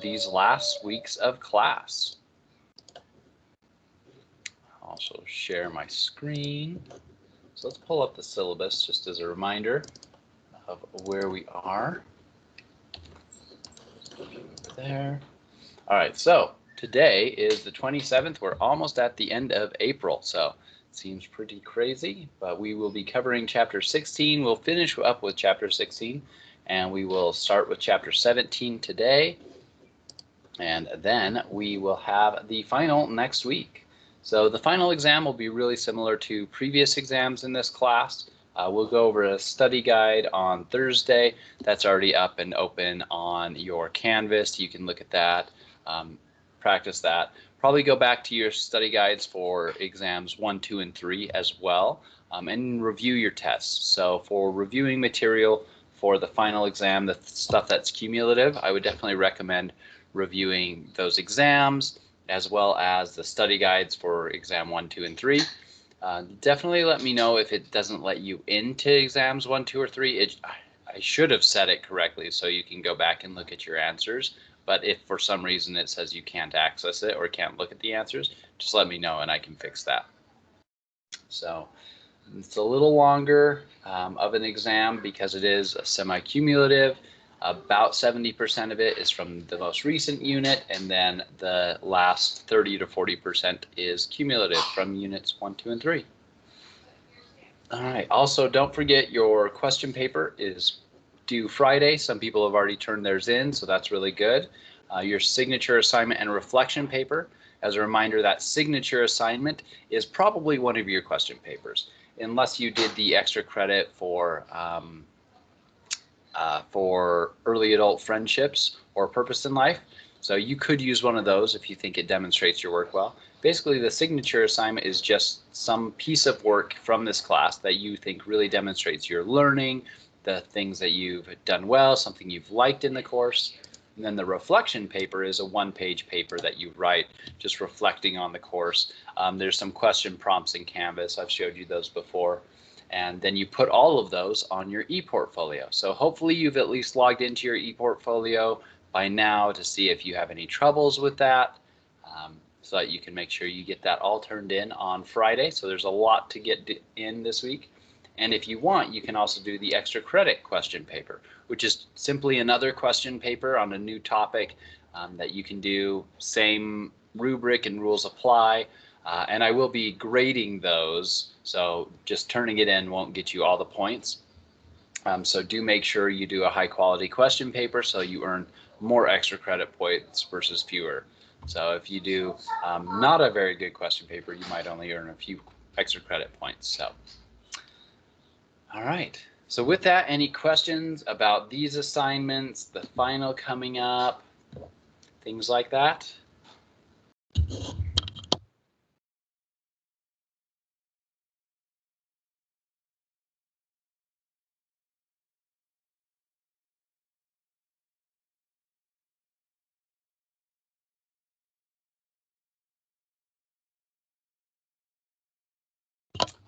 these last weeks of class. I'll also share my screen. So let's pull up the syllabus just as a reminder of where we are. There. All right, so today is the 27th. We're almost at the end of April, so it seems pretty crazy, but we will be covering chapter 16. We'll finish up with chapter 16, and we will start with chapter 17 today, and then we will have the final next week. So the final exam will be really similar to previous exams in this class. We'll go over a study guide on Thursday. That's already up and open on your Canvas. You can look at that, practice that. Probably go back to your study guides for exams 1, 2, and 3 as well, and review your tests. So for reviewing material for the final exam, the stuff that's cumulative, I would definitely recommend reviewing those exams as well as the study guides for exam 1, 2, and 3. Definitely let me know if it doesn't let you into exams 1, 2, or 3. I should have said it correctly so you can go back and look at your answers. But if for some reason it says you can't access it or can't look at the answers, just let me know and I can fix that. So it's a little longer of an exam because it is a semi-cumulative. About 70% of it is from the most recent unit, and then the last 30 to 40% is cumulative from units 1, 2, and 3. All right, also don't forget your question paper is due Friday. Some people have already turned theirs in, so that's really good. Your signature assignment and reflection paper. As a reminder, that signature assignment is probably one of your question papers, unless you did the extra credit for early adult friendships or purpose in life. So you could use one of those if you think it demonstrates your work well. Basically, the signature assignment is just some piece of work from this class that you think really demonstrates your learning, the things that you've done well, something you've liked in the course. And then the reflection paper is a one-page paper that you write just reflecting on the course. There's some question prompts in Canvas. I've showed you those before. And then you put all of those on your ePortfolio. So hopefully you've at least logged into your ePortfolio by now to see if you have any troubles with that, so that you can make sure you get that all turned in on Friday. So there's a lot to get in this week. And if you want, you can also do the extra credit question paper, which is simply another question paper on a new topic that you can do. Same rubric and rules apply. And I will be grading those, so just turning it in won't get you all the points. So do make sure you do a high quality question paper so you earn more extra credit points versus fewer. So if you do not a very good question paper, you might only earn a few extra credit points. So, all right. So with that, any questions about these assignments, the final coming up, things like that?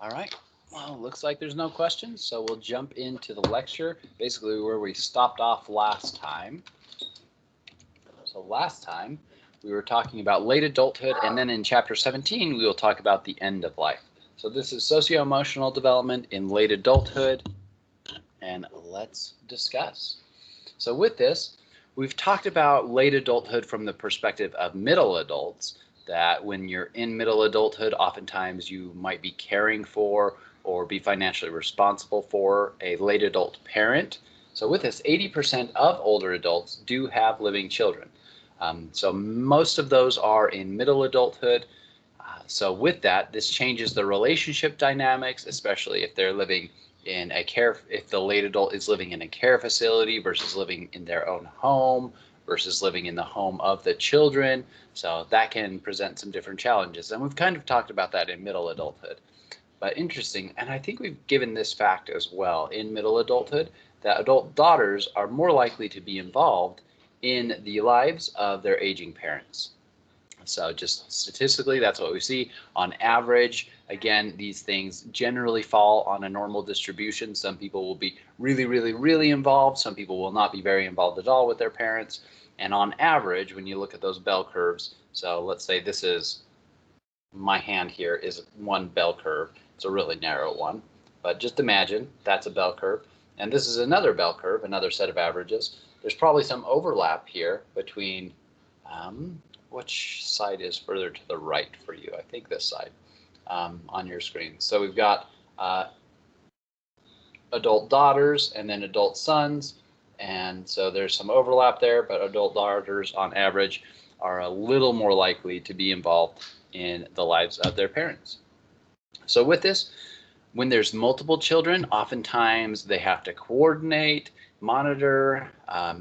All right. Well, looks like there's no questions, so we'll jump into the lecture, basically where we stopped off last time. So last time we were talking about late adulthood, and then in chapter 17 we will talk about the end of life. So this is socio-emotional development in late adulthood, and let's discuss. So with this, we've talked about late adulthood from the perspective of middle adults, that when you're in middle adulthood, oftentimes you might be caring for or be financially responsible for a late adult parent. So with this, 80% of older adults do have living children. So most of those are in middle adulthood. So with that, this changes the relationship dynamics, especially if they're living in a if the late adult is living in a care facility versus living in their own home versus living in the home of the children. So that can present some different challenges. And we've kind of talked about that in middle adulthood. But interesting, and I think we've given this fact as well in middle adulthood, that adult daughters are more likely to be involved in the lives of their aging parents. So just statistically, that's what we see. On average, again, these things generally fall on a normal distribution. Some people will be really, really, really involved. Some people will not be very involved at all with their parents. And on average, when you look at those bell curves, so let's say this is my hand here is one bell curve. It's a really narrow one. But just imagine that's a bell curve. And this is another bell curve, another set of averages. There's probably some overlap here between which side is further to the right for you? I think this side on your screen. So we've got adult daughters and then adult sons. And so there's some overlap there, but adult daughters on average are a little more likely to be involved in the lives of their parents. So with this, when there's multiple children, oftentimes they have to coordinate, monitor,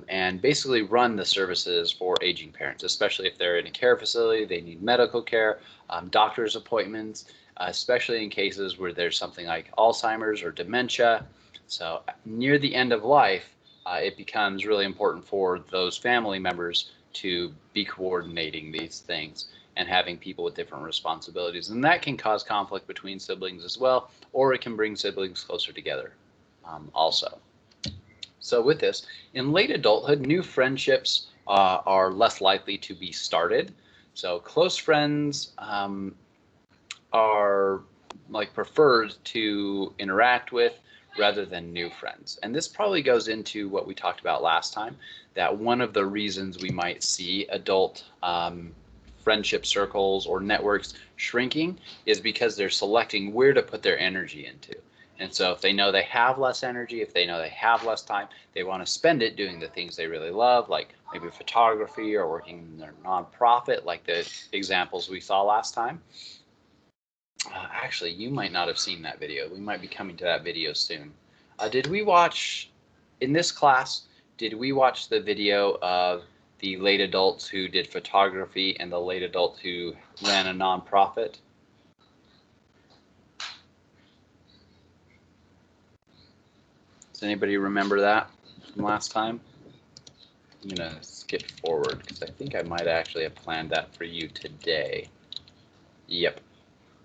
and basically run the services for aging parents, especially if they're in a care facility, they need medical care, doctor's appointments, especially in cases where there's something like Alzheimer's or dementia. So near the end of life, it becomes really important for those family members to be coordinating these things and having people with different responsibilities. And that can cause conflict between siblings as well, or it can bring siblings closer together also. So with this, in late adulthood, new friendships are less likely to be started. So close friends are like preferred to interact with rather than new friends. And this probably goes into what we talked about last time, that one of the reasons we might see adult friendship circles or networks shrinking is because they're selecting where to put their energy into. And so if they know they have less energy, if they know they have less time, they want to spend it doing the things they really love, like maybe photography or working in their nonprofit, like the examples we saw last time. Actually, you might not have seen that video. We might be coming to that video soon. Did we watch, in this class, did we watch the video of the late adults who did photography and the late adult who ran a nonprofit? Does anybody remember that from last time? I'm going to skip forward because I think I might actually have planned that for you today. Yep.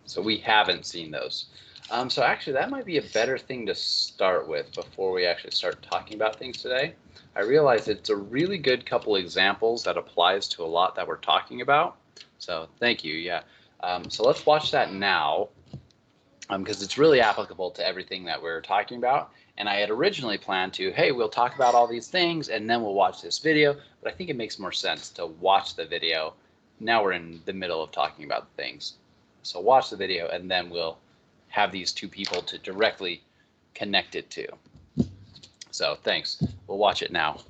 So we haven't seen those. So actually that might be a better thing to start with before we actually start talking about things today. I realize it's a really good couple examples that applies to a lot that we're talking about. So thank you. Yeah. So let's watch that now because it's really applicable to everything that we're talking about. And I had originally planned to, hey, we'll talk about all these things and then we'll watch this video. But I think it makes more sense to watch the video. Now we're in the middle of talking about things. So watch the video and then we'll have these two people to directly connect it to. So thanks. We'll watch it now.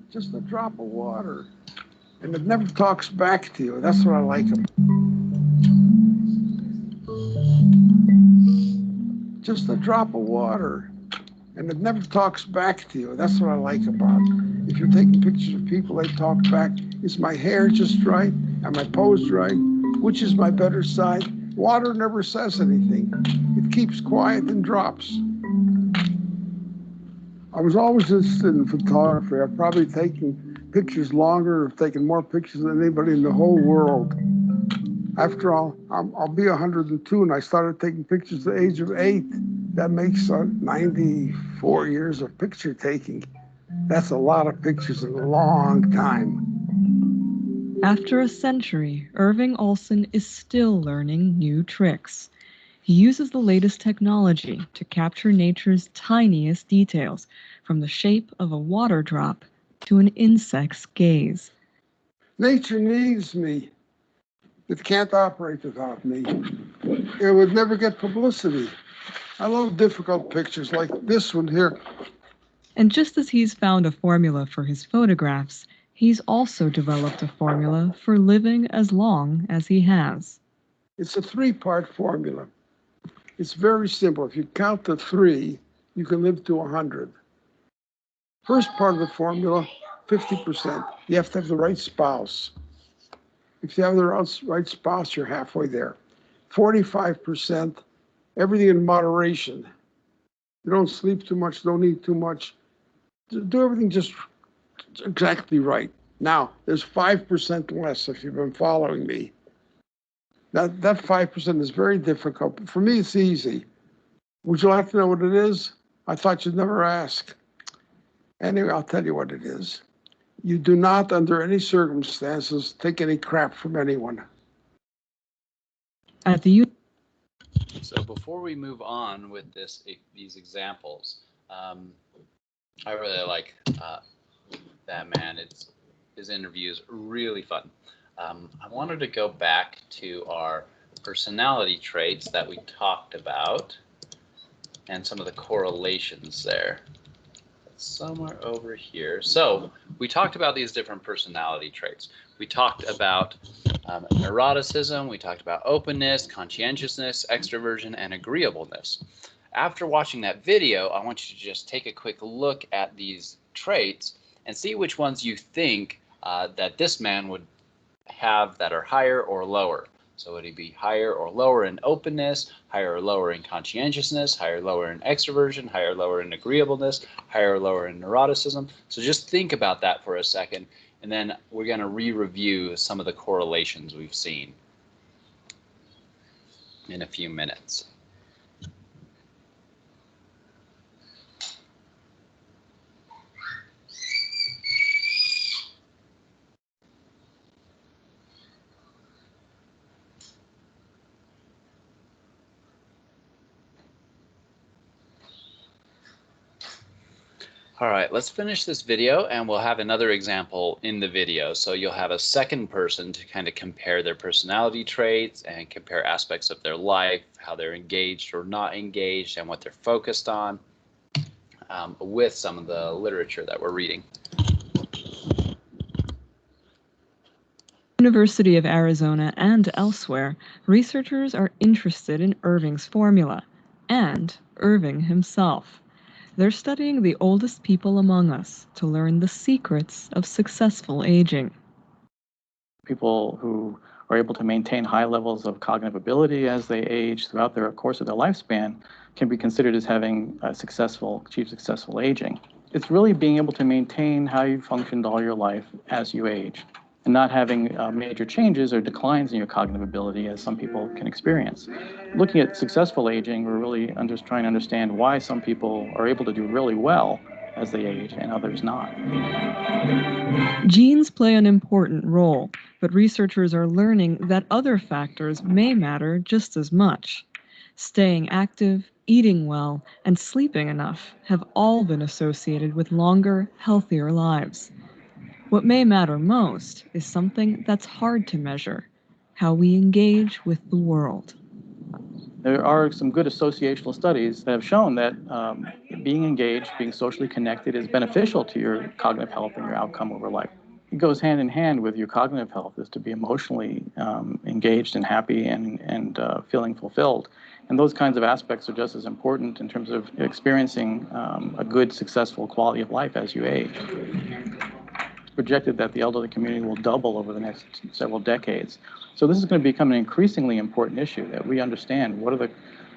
Just a drop of water. And it never talks back to you. That's what I like about it. Just a drop of water. And it never talks back to you. That's what I like about it. If you're taking pictures of people, they talk back. Is my hair just right? Am I posed right? Which is my better side? Water never says anything. It keeps quiet and drops. I was always interested in photography. I've probably taken pictures longer, I've taken more pictures than anybody in the whole world. After all, I'll be 102 and I started taking pictures at the age of 8. That makes 94 years of picture taking. That's a lot of pictures in a long time. After a century, Irving Olsen is still learning new tricks. He uses the latest technology to capture nature's tiniest details, from the shape of a water drop to an insect's gaze. Nature needs me. It can't operate without me. It would never get publicity. I love difficult pictures like this one here. And just as he's found a formula for his photographs, he's also developed a formula for living as long as he has. It's a 3-part formula. It's very simple. If you count to 3, you can live to 100. First part of the formula, 50%. You have to have the right spouse. If you have the right spouse, you're halfway there. 45%, everything in moderation. You don't sleep too much, don't eat too much. Do everything just exactly right. Now, there's 5% less if you've been following me. That 5% is very difficult. For me, it's easy. Would you like to know what it is? I thought you'd never ask. Anyway, I'll tell you what it is. You do not, under any circumstances, take any crap from anyone. At the So before we move on with these examples, I really like that man. His interview is really fun. I wanted to go back to our personality traits that we talked about and some of the correlations there. Somewhere over here. So we talked about these different personality traits. We talked about neuroticism, we talked about openness, conscientiousness, extroversion, and agreeableness. After watching that video, I want you to just take a quick look at these traits and see which ones you think that this man would have that are higher or lower. So would he be higher or lower in openness, higher or lower in conscientiousness, higher or lower in extroversion, higher or lower in agreeableness, higher or lower in neuroticism? So just think about that for a second, and then we're going to re-review some of the correlations we've seen in a few minutes. All right, let's finish this video and we'll have another example in the video. So you'll have a second person to kind of compare their personality traits and compare aspects of their life, how they're engaged or not engaged, and what they're focused on with some of the literature that we're reading. University of Arizona and elsewhere, researchers are interested in Irving's formula and Irving himself. They're studying the oldest people among us to learn the secrets of successful aging. People who are able to maintain high levels of cognitive ability as they age throughout the course of their lifespan can be considered as having achieved successful aging. It's really being able to maintain how you functioned all your life as you age, and not having major changes or declines in your cognitive ability as some people can experience. Looking at successful aging, we're really trying to understand why some people are able to do really well as they age and others not. Genes play an important role, but researchers are learning that other factors may matter just as much. Staying active, eating well, and sleeping enough have all been associated with longer, healthier lives. What may matter most is something that's hard to measure: how we engage with the world. There are some good associational studies that have shown that being engaged, being socially connected is beneficial to your cognitive health and your outcome over life. It goes hand in hand with your cognitive health, is to be emotionally engaged and happy and feeling fulfilled. And those kinds of aspects are just as important in terms of experiencing a good, successful quality of life as you age. It's projected that the elderly community will double over the next several decades. So this is going to become an increasingly important issue, that we understand what are the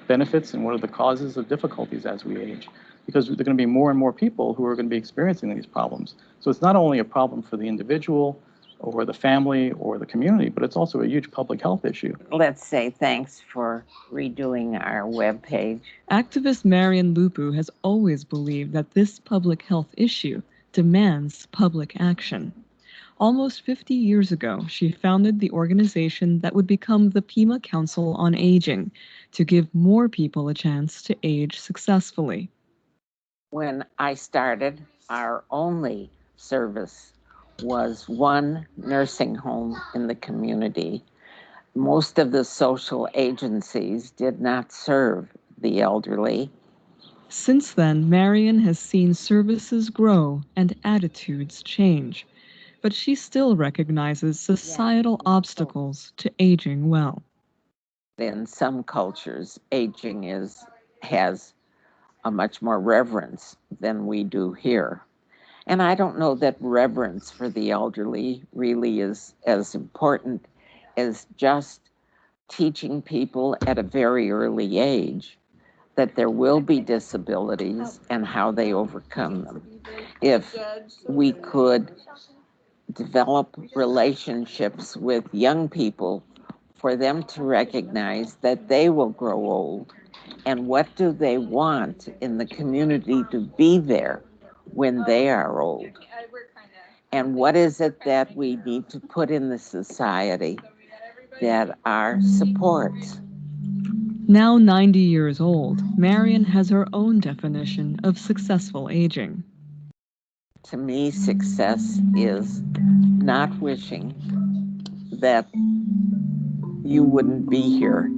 benefits and what are the causes of difficulties as we age, because there are going to be more and more people who are going to be experiencing these problems. So it's not only a problem for the individual or the family or the community, but it's also a huge public health issue. Let's say thanks for redoing our webpage. Activist Marian Lupu has always believed that this public health issue demands public action. Almost 50 years ago, she founded the organization that would become the Pima Council on Aging, to give more people a chance to age successfully. When I started, our only service was one nursing home in the community. Most of the social agencies did not serve the elderly. Since then, Marian has seen services grow and attitudes change, but she still recognizes societal obstacles to aging well. In some cultures, aging has a much more reverence than we do here. And I don't know that reverence for the elderly really is as important as just teaching people at a very early age that there will be disabilities and how they overcome them. If we could develop relationships with young people for them to recognize that they will grow old and what do they want in the community to be there when they are old. And what is it that we need to put in the society that are supports. Now 90 years old, Marion has her own definition of successful aging. To me, success is not wishing that you wouldn't be here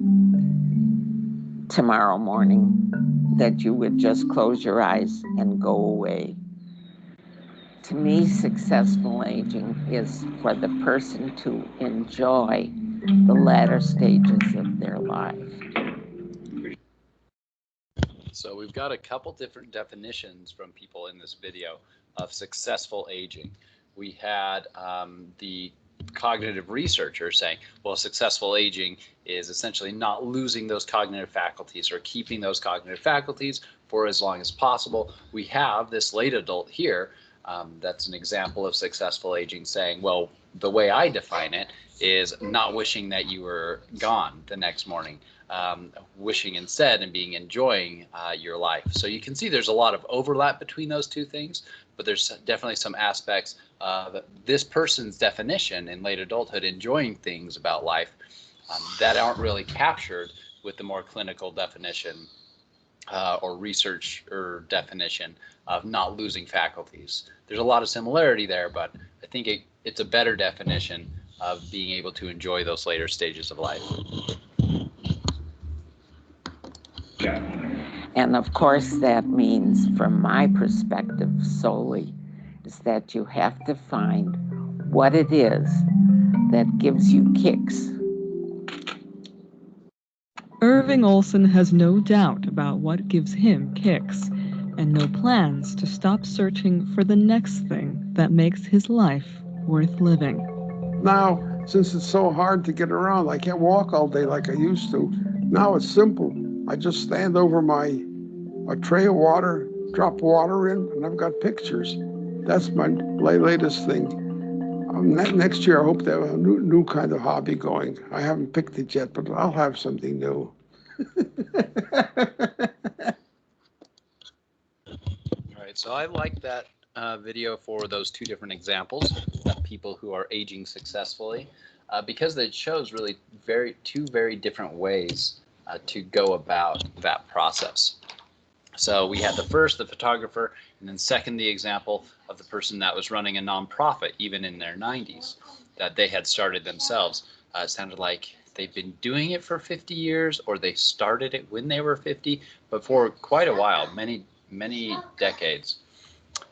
tomorrow morning, that you would just close your eyes and go away. To me, successful aging is for the person to enjoy the latter stages of their life. So we've got a couple different definitions from people in this video of successful aging. We had the cognitive researcher saying, well, successful aging is essentially not losing those cognitive faculties or keeping those cognitive faculties for as long as possible. We have this late adult here that's an example of successful aging saying, well, the way I define it is not wishing that you were gone the next morning, wishing instead and enjoying your life. So you can see there's a lot of overlap between those two things, but there's definitely some aspects of this person's definition in late adulthood, enjoying things about life that aren't really captured with the more clinical definition or research or definition of not losing faculties. There's a lot of similarity there, but I think it's a better definition of being able to enjoy those later stages of life. And of course, that means, from my perspective solely, is that you have to find what it is that gives you kicks. Irving Olson has no doubt about what gives him kicks, and no plans to stop searching for the next thing that makes his life worth living. Now, since it's so hard to get around, I can't walk all day like I used to. Now it's simple. I just stand over a tray of water, drop water in, and I've got pictures. That's my latest thing. Next year, I hope to have a new kind of hobby going. I haven't picked it yet, but I'll have something new. All right, so I like that video for those two different examples of people who are aging successfully because it shows really two very different ways to go about that process. So we had the first, the photographer, and then second, the example of the person that was running a nonprofit, even in their 90s, that they had started themselves. It sounded like they've been doing it for 50 years, or they started it when they were 50, but for quite a while, many decades.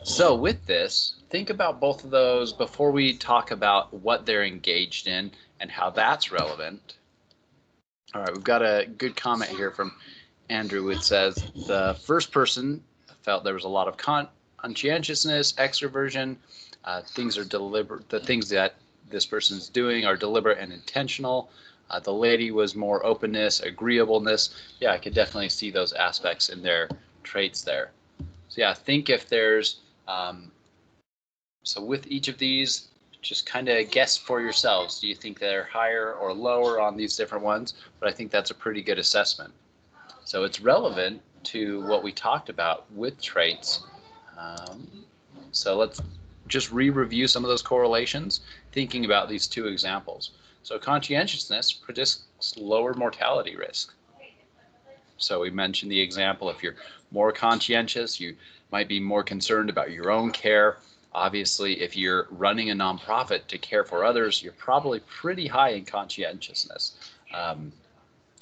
So with this, think about both of those before we talk about what they're engaged in and how that's relevant. All right, we've got a good comment here from Andrew. It says the first person felt there was a lot of conscientiousness, extroversion. Things are deliberate. The things that this person's doing are deliberate and intentional. The lady was more openness, agreeableness. Yeah, I could definitely see those aspects in their traits there. So yeah, think if there's, so with each of these, just kind of guess for yourselves. Do you think they're higher or lower on these different ones? But I think that's a pretty good assessment. So it's relevant to what we talked about with traits. So let's just re-review some of those correlations, thinking about these two examples. So conscientiousness predicts lower mortality risk. So we mentioned the example, if you're more conscientious, you might be more concerned about your own care. Obviously, if you're running a nonprofit to care for others, you're probably pretty high in conscientiousness.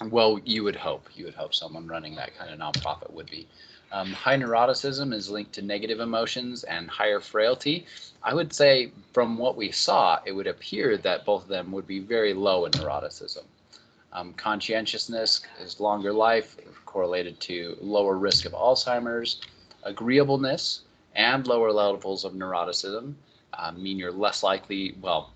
Well, you would hope someone running that kind of nonprofit would be. High neuroticism is linked to negative emotions and higher frailty. I would say from what we saw, it would appear that both of them would be very low in neuroticism. Conscientiousness is longer life, correlated to lower risk of Alzheimer's. Agreeableness and lower levels of neuroticism mean you're less likely, well,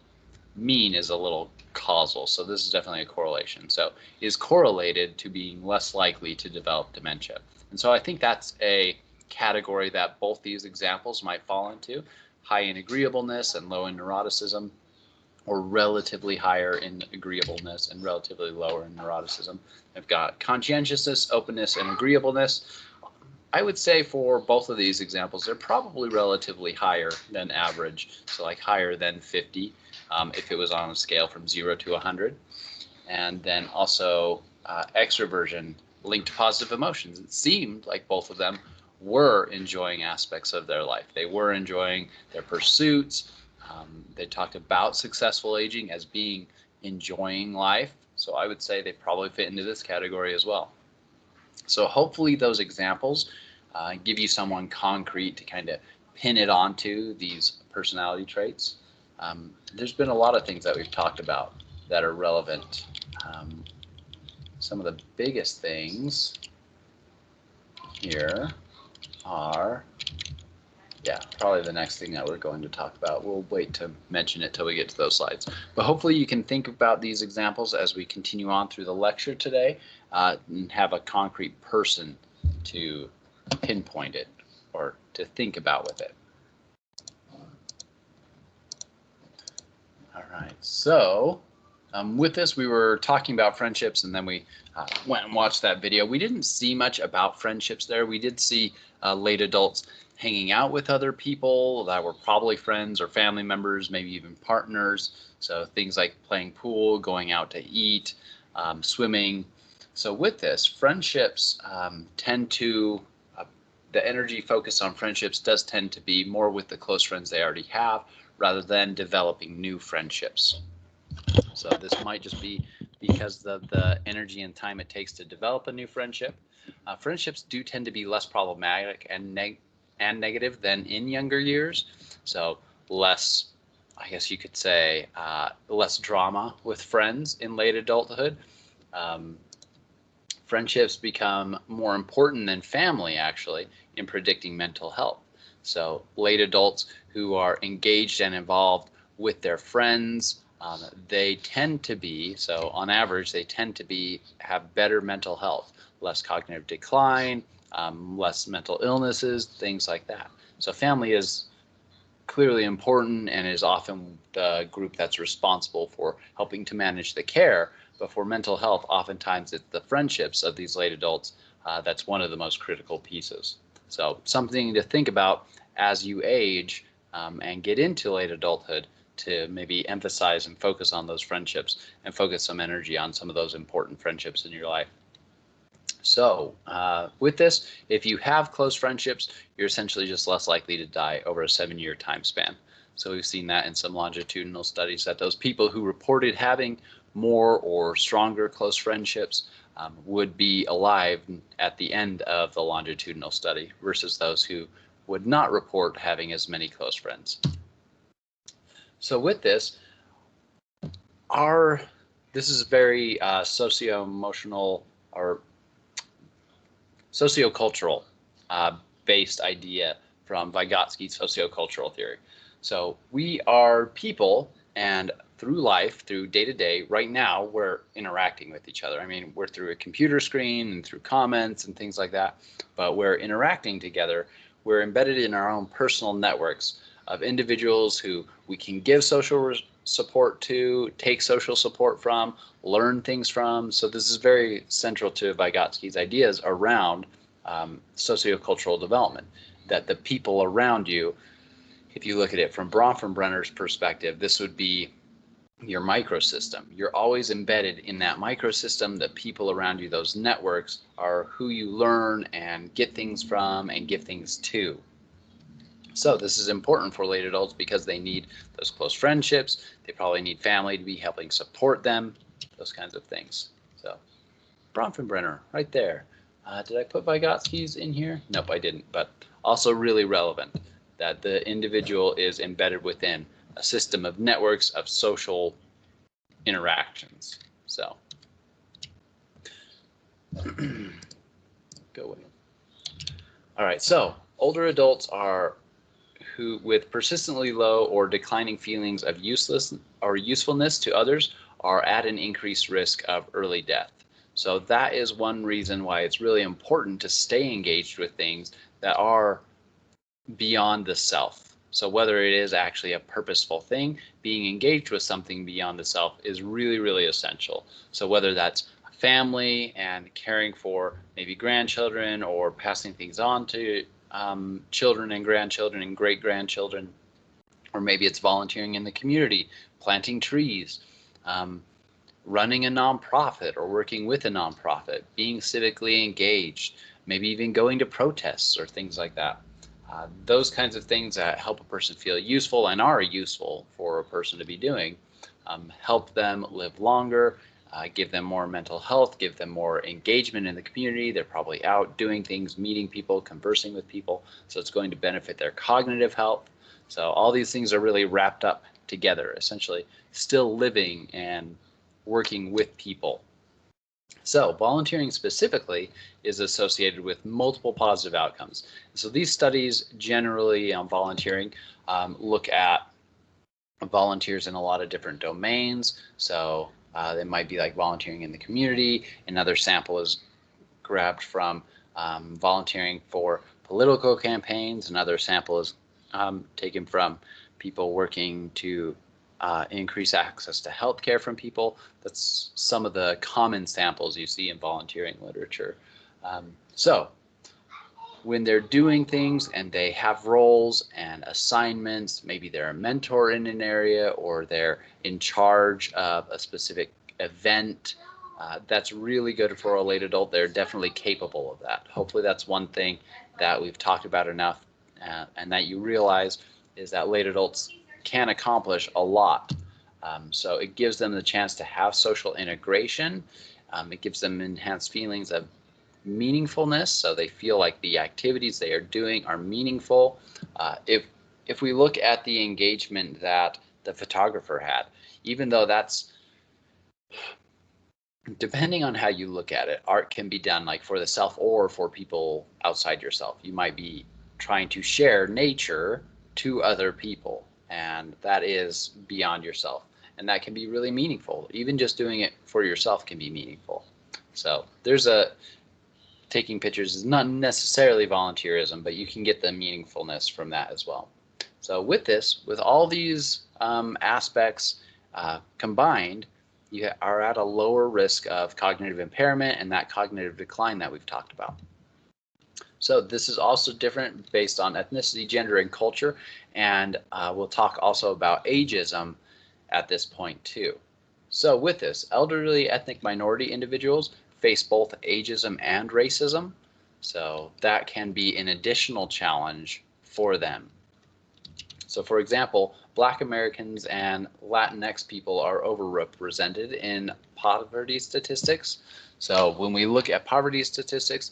mean is a little causal, so this is definitely a correlation. So is correlated to being less likely to develop dementia. And so I think that's a category that both these examples might fall into, high in agreeableness and low in neuroticism, or relatively higher in agreeableness and relatively lower in neuroticism. I've got conscientiousness, openness, and agreeableness. I would say for both of these examples, they're probably relatively higher than average, so like higher than 50 if it was on a scale from 0 to 100. And then also extroversion linked to positive emotions. It seemed like both of them were enjoying aspects of their life. They were enjoying their pursuits. They talked about successful aging as being enjoying life. So I would say they probably fit into this category as well. So hopefully those examples give you someone concrete to kind of pin it onto these personality traits. There's been a lot of things that we've talked about that are relevant. Some of the biggest things here are, yeah, probably the next thing that we're going to talk about. We'll wait to mention it till we get to those slides. But hopefully you can think about these examples as we continue on through the lecture today and have a concrete person to pinpoint it or to think about with it. All right, so with this, we were talking about friendships, and then we went and watched that video. We didn't see much about friendships there. We did see late adults hanging out with other people that were probably friends or family members, maybe even partners. So things like playing pool, going out to eat, swimming. So with this, friendships tend to, the energy focused on friendships does tend to be more with the close friends they already have, rather than developing new friendships. So this might just be because of the energy and time it takes to develop a new friendship. Friendships do tend to be less problematic and negative than in younger years. So less, I guess you could say, less drama with friends in late adulthood. Friendships become more important than family, actually, in predicting mental health. So late adults who are engaged and involved with their friends, they tend to be, so on average, they tend to have better mental health, less cognitive decline, less mental illnesses, things like that. So family is clearly important and is often the group that's responsible for helping to manage the care. But for mental health, oftentimes it's the friendships of these late adults that's one of the most critical pieces. So something to think about as you age and get into late adulthood, to maybe emphasize and focus on those friendships and focus some energy on some of those important friendships in your life. So with this, if you have close friendships, you're essentially just less likely to die over a 7-year time span. So we've seen that in some longitudinal studies, that those people who reported having more or stronger close friendships would be alive at the end of the longitudinal study versus those who would not report having as many close friends. So with this, this is very socio-emotional or sociocultural based idea from Vygotsky's sociocultural theory. So we are people, and through life, through day to day, right now, we're interacting with each other. I mean, we're through a computer screen and through comments and things like that, but we're interacting together. We're embedded in our own personal networks of individuals who we can give social support to, take social support from, learn things from. So this is very central to Vygotsky's ideas around sociocultural development, that the people around you, if you look at it from Bronfenbrenner's perspective, this would be your microsystem. You're always embedded in that microsystem. The people around you, those networks, are who you learn and get things from and give things to. So this is important for late adults because they need those close friendships. They probably need family to be helping support them, those kinds of things. So Bronfenbrenner, right there. Did I put Vygotsky's in here? Nope, I didn't, but also really relevant that the individual is embedded within a system of networks of social interactions. So go away. All right, so older adults are who with persistently low or declining feelings of useless or usefulness to others are at an increased risk of early death. So that is one reason why it's really important to stay engaged with things that are beyond the self. So whether it is actually a purposeful thing, being engaged with something beyond the self is really, really essential. So whether that's family and caring for maybe grandchildren or passing things on to children and grandchildren and great-grandchildren, or maybe it's volunteering in the community, planting trees, running a nonprofit or working with a nonprofit, being civically engaged, maybe even going to protests or things like that. Those kinds of things that help a person feel useful and are useful for a person to be doing, help them live longer, give them more mental health, give them more engagement in the community. They're probably out doing things, meeting people, conversing with people. So it's going to benefit their cognitive health. So all these things are really wrapped up together, essentially still living and working with people. So volunteering specifically is associated with multiple positive outcomes. So these studies generally on volunteering look at volunteers in a lot of different domains. So it might be like volunteering in the community. Another sample is grabbed from volunteering for political campaigns. Another sample is taken from people working to increase access to healthcare from people. That's some of the common samples you see in volunteering literature. So when they're doing things and they have roles and assignments, maybe they're a mentor in an area or they're in charge of a specific event, that's really good for a late adult. They're definitely capable of that. Hopefully that's one thing that we've talked about enough and that you realize is that late adults can accomplish a lot. So it gives them the chance to have social integration. It gives them enhanced feelings of meaningfulness, so they feel like the activities they are doing are meaningful. If we look at the engagement that the photographer had, even though that's, depending on how you look at it, art can be done like for the self or for people outside yourself. You might be trying to share nature to other people, and that is beyond yourself, and that can be really meaningful. Even just doing it for yourself can be meaningful. So there's taking pictures is not necessarily volunteerism, but you can get the meaningfulness from that as well. So with this, with all these aspects combined, you are at a lower risk of cognitive impairment and that cognitive decline that we've talked about. So this is also different based on ethnicity, gender, and culture, and we'll talk also about ageism at this point too. So with this, elderly ethnic minority individuals face both ageism and racism, so that can be an additional challenge for them. So for example, Black Americans and Latinx people are overrepresented in poverty statistics. So when we look at poverty statistics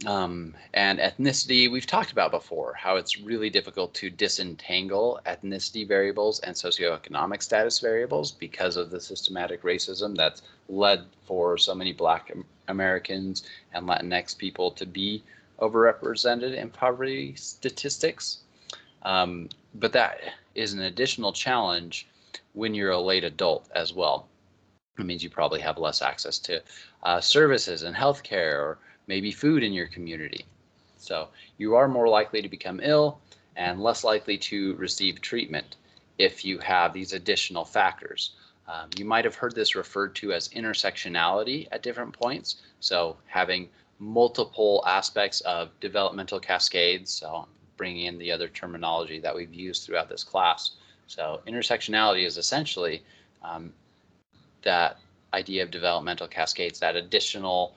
and ethnicity, we've talked about before how it's really difficult to disentangle ethnicity variables and socioeconomic status variables because of the systematic racism that's led for so many Black Americans and Latinx people to be overrepresented in poverty statistics. But that is an additional challenge when you're a late adult as well. It means you probably have less access to services and healthcare, or maybe food in your community. So you are more likely to become ill and less likely to receive treatment if you have these additional factors. You might have heard this referred to as intersectionality at different points. So having multiple aspects of developmental cascades, so bringing in the other terminology that we've used throughout this class. So intersectionality is essentially that idea of developmental cascades, that additional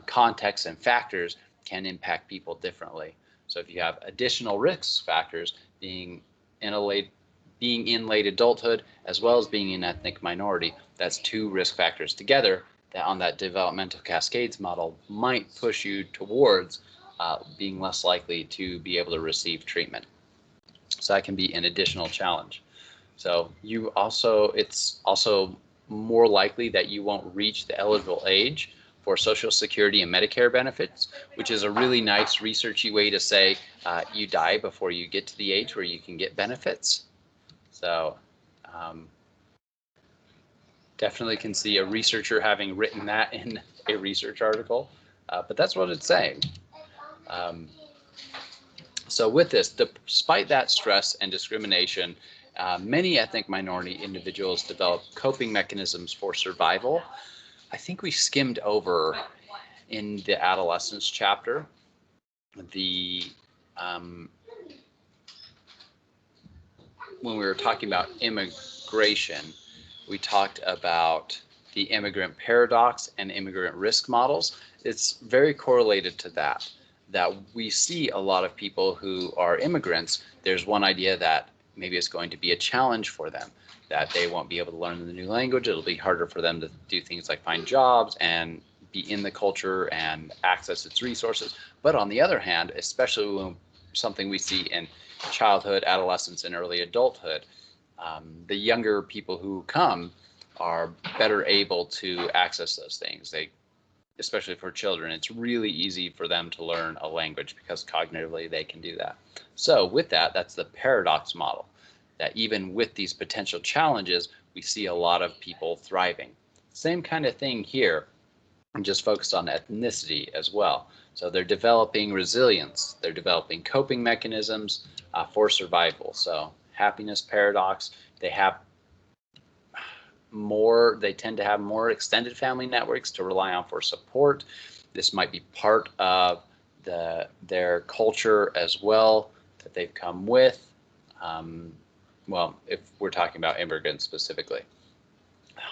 contexts and factors can impact people differently. So if you have additional risk factors being in late adulthood as well as being an ethnic minority, that's two risk factors together that on that developmental cascades model might push you towards being less likely to be able to receive treatment. So that can be an additional challenge. So it's also more likely that you won't reach the eligible age for Social Security and Medicare benefits, which is a really nice researchy way to say you die before you get to the age where you can get benefits. So definitely can see a researcher having written that in a research article, but that's what it's saying. So with this, despite that stress and discrimination, many ethnic minority individuals develop coping mechanisms for survival. I think we skimmed over in the adolescence chapter the when we were talking about immigration, we talked about the immigrant paradox and immigrant risk models. It's very correlated to that we see a lot of people who are immigrants. There's one idea that maybe it's going to be a challenge for them, that they won't be able to learn the new language. It'll be harder for them to do things like find jobs and be in the culture and access its resources. But on the other hand, especially when something we see in childhood, adolescence, and early adulthood, the younger people who come are better able to access those things. Especially for children, it's really easy for them to learn a language because cognitively they can do that. So with that, that's the paradox model, that even with these potential challenges, we see a lot of people thriving. Same kind of thing here, and just focused on ethnicity as well. So they're developing resilience, they're developing coping mechanisms for survival. So happiness paradox, they tend to have more extended family networks to rely on for support. This might be part of their culture as well that they've come with. Well, if we're talking about immigrants specifically.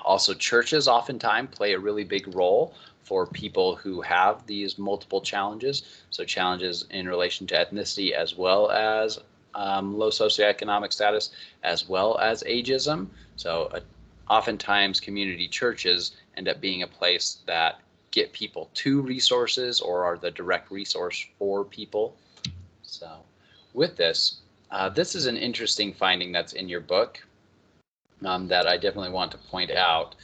Also, churches oftentimes play a really big role for people who have these multiple challenges. So challenges in relation to ethnicity as well as low socioeconomic status, as well as ageism. So oftentimes community churches end up being a place that get people to resources or are the direct resource for people. So with this, this is an interesting finding that's in your book that I definitely want to point out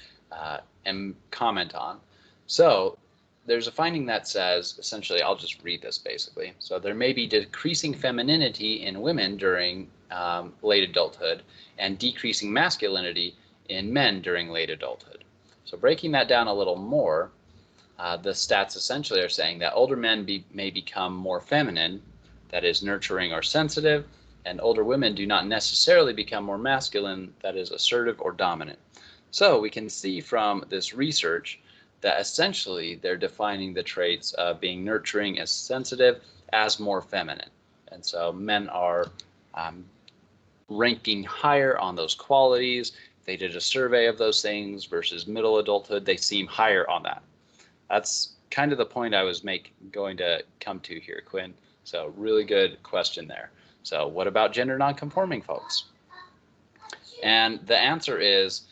and comment on. So there's a finding that says, essentially, I'll just read this basically. So there may be decreasing femininity in women during late adulthood and decreasing masculinity in men during late adulthood. So breaking that down a little more, the stats essentially are saying that older men may become more feminine, that is nurturing or sensitive, and older women do not necessarily become more masculine, that is assertive or dominant. So we can see from this research that essentially they're defining the traits of being nurturing as sensitive as more feminine. And so men are ranking higher on those qualities. They did a survey of those things versus middle adulthood. They seem higher on that. That's kind of the point I was going to come to here, Quinn. So really good question there. So what about gender nonconforming folks? And the answer is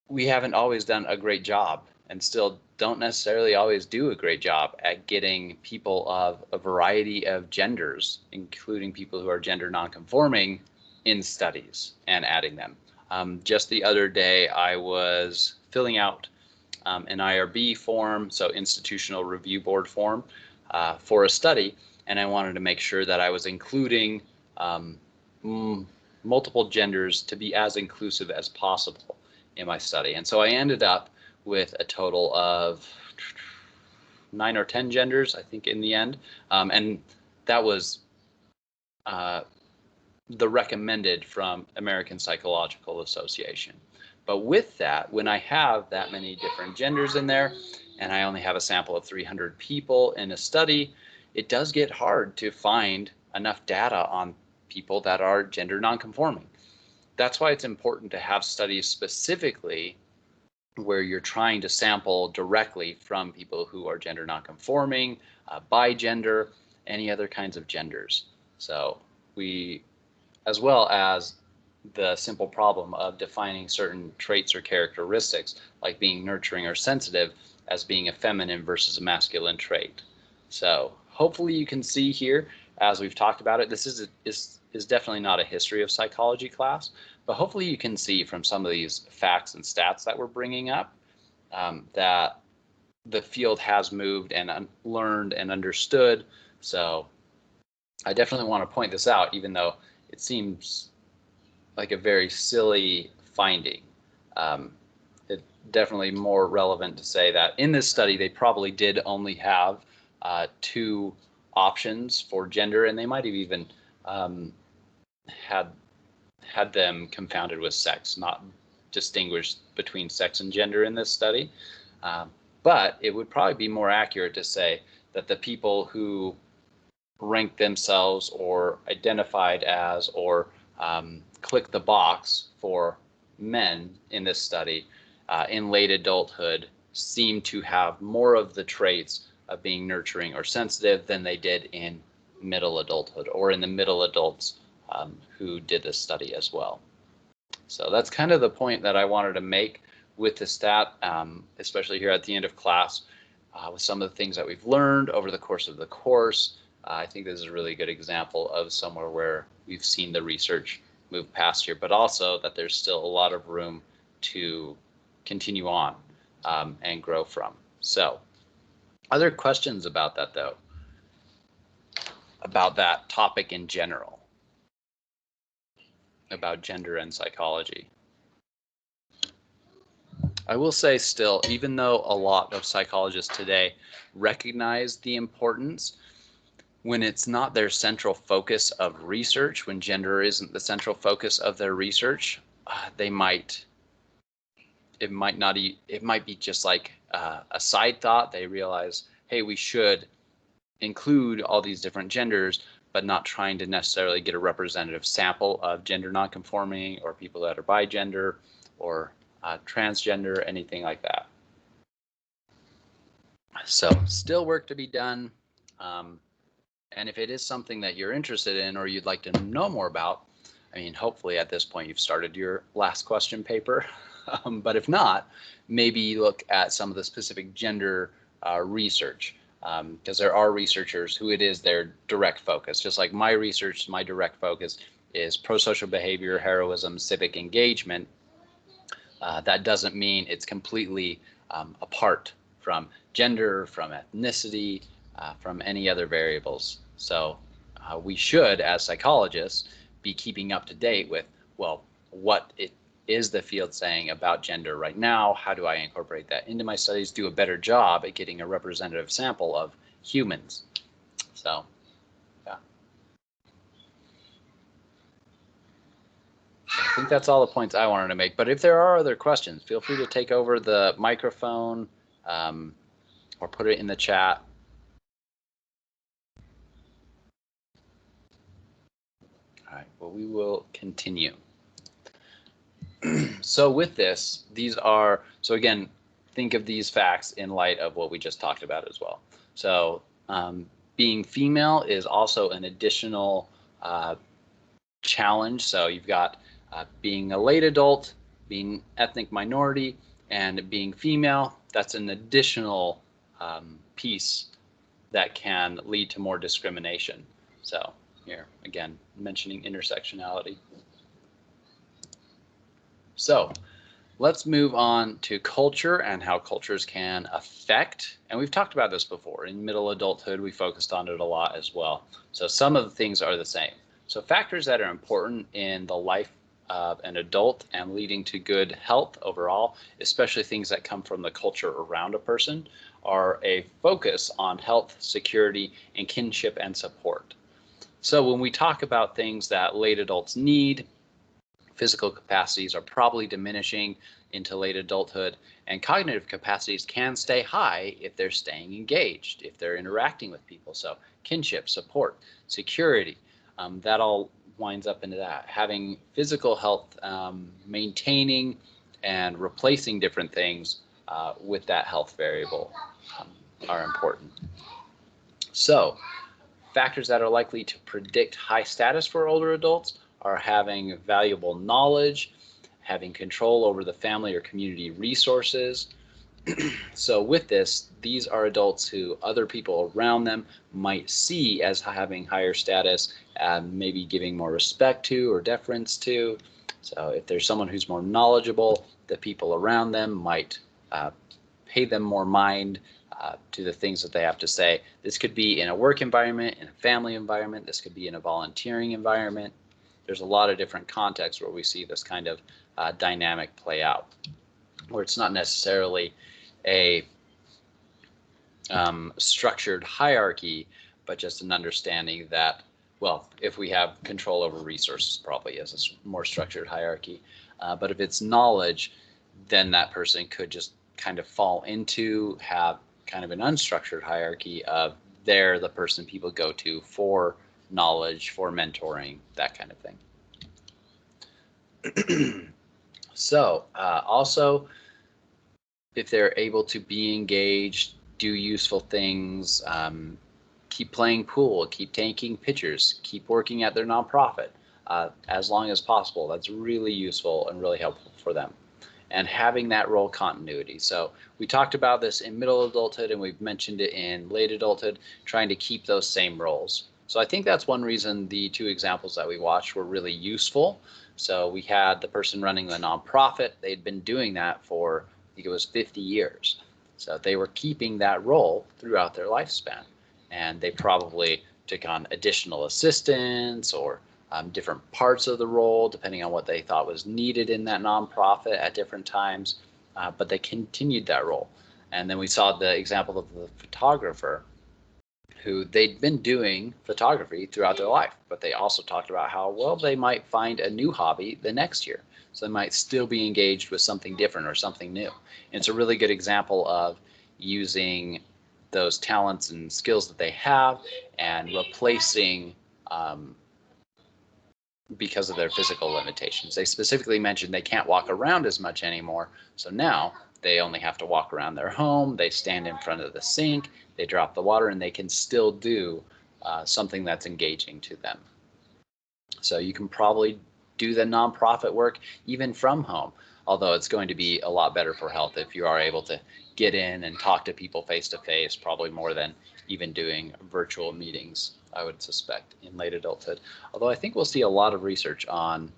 we haven't always done a great job and still don't necessarily always do a great job at getting people of a variety of genders, including people who are gender nonconforming, in studies and adding them. Just the other day, I was filling out an IRB form, so Institutional Review Board form, for a study, and I wanted to make sure that I was including multiple genders to be as inclusive as possible in my study. And so I ended up with a total of 9 or 10 genders, I think, in the end. And that was the recommended from American Psychological Association. But with that, when I have that many different genders in there, and I only have a sample of 300 people in a study, it does get hard to find enough data on people that are gender nonconforming. That's why it's important to have studies specifically where you're trying to sample directly from people who are gender nonconforming, bi gender, any other kinds of genders. So we, as well as the simple problem of defining certain traits or characteristics, like being nurturing or sensitive, as being a feminine versus a masculine trait. So hopefully you can see here, as we've talked about it, this is definitely not a history of psychology class, but hopefully you can see from some of these facts and stats that we're bringing up that the field has moved and learned and understood. So I definitely want to point this out, even though it seems like a very silly finding. It's definitely more relevant to say that in this study, they probably did only have 2 options for gender, and they might have even had them confounded with sex, not distinguished between sex and gender in this study. But it would probably be more accurate to say that the people who ranked themselves or identified as or clicked the box for men in this study in late adulthood seem to have more of the traits of being nurturing or sensitive than they did in middle adulthood or in the middle adults who did this study as well. So that's kind of the point that I wanted to make with the stat, especially here at the end of class, with some of the things that we've learned over the course of the course. I think this is a really good example of somewhere where we've seen the research move past here, but also that there's still a lot of room to continue on and grow from. So, other questions about that though? About that topic in general? About gender and psychology? I will say still, even though a lot of psychologists today recognize the importance, when it's not their central focus of research, when gender isn't the central focus of their research, it might be just like a side thought. They realize, hey, we should include all these different genders, but not trying to necessarily get a representative sample of gender nonconforming or people that are bigender or transgender, anything like that. So still work to be done. And if it is something that you're interested in or you'd like to know more about, I mean, hopefully at this point you've started your last question paper. But if not, maybe look at some of the specific gender research, because there are researchers who it is their direct focus. Just like my research, my direct focus is pro-social behavior, heroism, civic engagement. That doesn't mean it's completely apart from gender, from ethnicity, from any other variables. So we should, as psychologists, be keeping up to date with, well, what it is the field saying about gender right now? How do I incorporate that into my studies, do a better job at getting a representative sample of humans? So, yeah. I think that's all the points I wanted to make. But if there are other questions, feel free to take over the microphone or put it in the chat. All right, well, we will continue. So with this, so again, think of these facts in light of what we just talked about as well. So being female is also an additional challenge. So you've got being a late adult, being ethnic minority, and being female. That's an additional piece that can lead to more discrimination. So here, again, mentioning intersectionality. So let's move on to culture and how cultures can affect. And we've talked about this before. In middle adulthood, we focused on it a lot as well. So some of the things are the same. So factors that are important in the life of an adult and leading to good health overall, especially things that come from the culture around a person, are a focus on health, security, and kinship and support. So when we talk about things that late adults need, physical capacities are probably diminishing into late adulthood, and cognitive capacities can stay high if they're staying engaged, if they're interacting with people. So kinship, support, security, that all winds up into that. Having physical health, maintaining and replacing different things with that health variable are important. So factors that are likely to predict high status for older adults are having valuable knowledge, having control over the family or community resources. So with this, these are adults who other people around them might see as having higher status and maybe giving more respect to or deference to. So if there's someone who's more knowledgeable, the people around them might pay them more mind to the things that they have to say. This could be in a work environment, in a family environment. This could be in a volunteering environment. There's a lot of different contexts where we see this kind of dynamic play out, where it's not necessarily a structured hierarchy, but just an understanding that, well, if we have control over resources, probably is a more structured hierarchy. But if it's knowledge, then that person could just kind of fall into have kind of an unstructured hierarchy of they're the person people go to for knowledge, for mentoring, that kind of thing. So also, if they're able to be engaged, do useful things, keep playing pool, keep taking pictures, keep working at their nonprofit as long as possible. That's really useful and really helpful for them. And having that role continuity. So we talked about this in middle adulthood, and we've mentioned it in late adulthood, trying to keep those same roles. So I think that's one reason the two examples that we watched were really useful. So we had the person running the nonprofit. They'd been doing that for, I think it was 50 years. So they were keeping that role throughout their lifespan. And they probably took on additional assistants or different parts of the role, depending on what they thought was needed in that nonprofit at different times, but they continued that role. And then we saw the example of the photographer, who they'd been doing photography throughout their life, but they also talked about how, well, they might find a new hobby the next year. So they might still be engaged with something different or something new. And it's a really good example of using those talents and skills that they have and replacing because of their physical limitations. They specifically mentioned they can't walk around as much anymore. So now they only have to walk around their home. They stand in front of the sink, they drop the water, and they can still do something that's engaging to them. So you can probably do the nonprofit work even from home, although it's going to be a lot better for health if you are able to get in and talk to people face to face, probably more than even doing virtual meetings, I would suspect, in late adulthood. Although I think we'll see a lot of research on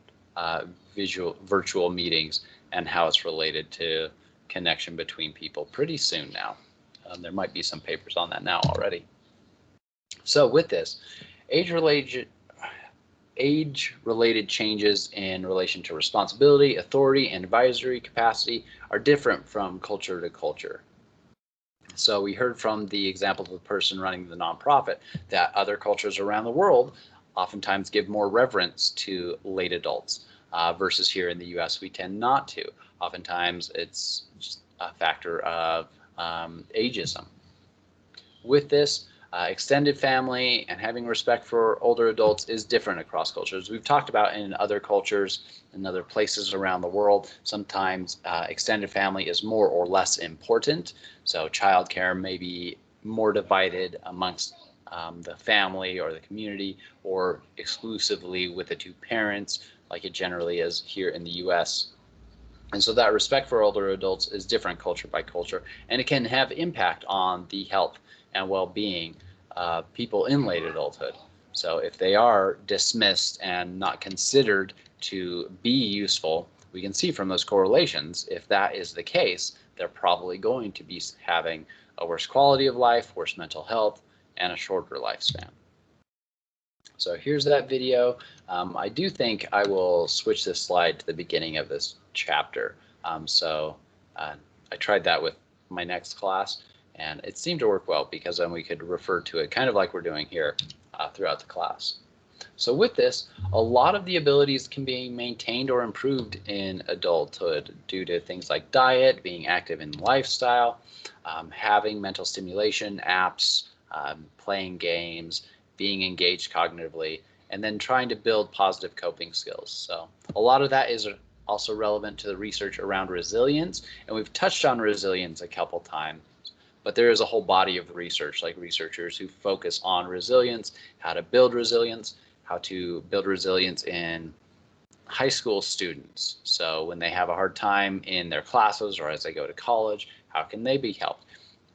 virtual meetings and how it's related to connection between people pretty soon now. There might be some papers on that now already. So with this, age-related changes in relation to responsibility, authority, and advisory capacity are different from culture to culture. So we heard from the example of the person running the nonprofit that other cultures around the world oftentimes give more reverence to late adults versus here in the US we tend not to. Oftentimes it's just a factor of ageism. With this, extended family and having respect for older adults is different across cultures. We've talked about in other cultures and other places around the world, sometimes extended family is more or less important. So childcare may be more divided amongst the family or the community, or exclusively with the two parents, like it generally is here in the US. And so that respect for older adults is different culture by culture, and it can have impact on the health and well-being of people in late adulthood. So if they are dismissed and not considered to be useful, we can see from those correlations, if that is the case, they're probably going to be having a worse quality of life, worse mental health, and a shorter lifespan. So here's that video. I do think I will switch this slide to the beginning of this chapter. I tried that with my next class, and it seemed to work well because then we could refer to it kind of like we're doing here throughout the class. So with this, a lot of the abilities can be maintained or improved in adulthood due to things like diet, being active in lifestyle, having mental stimulation apps, playing games, being engaged cognitively, and then trying to build positive coping skills. So a lot of that is also relevant to the research around resilience, and we've touched on resilience a couple times, but there is a whole body of research, like researchers who focus on resilience, how to build resilience, how to build resilience in high school students. So when they have a hard time in their classes or as they go to college, how can they be helped?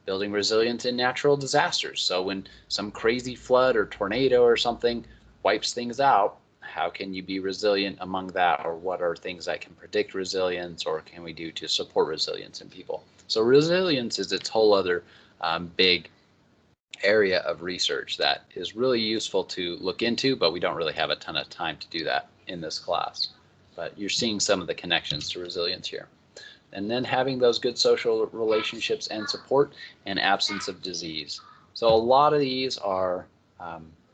Building resilience in natural disasters. So when some crazy flood or tornado or something wipes things out, how can you be resilient among that? Or what are things that can predict resilience, or can we do to support resilience in people? So resilience is its whole other big area of research that is really useful to look into, but we don't really have a ton of time to do that in this class. But you're seeing some of the connections to resilience here. And then having those good social relationships and support and absence of disease. So a lot of these are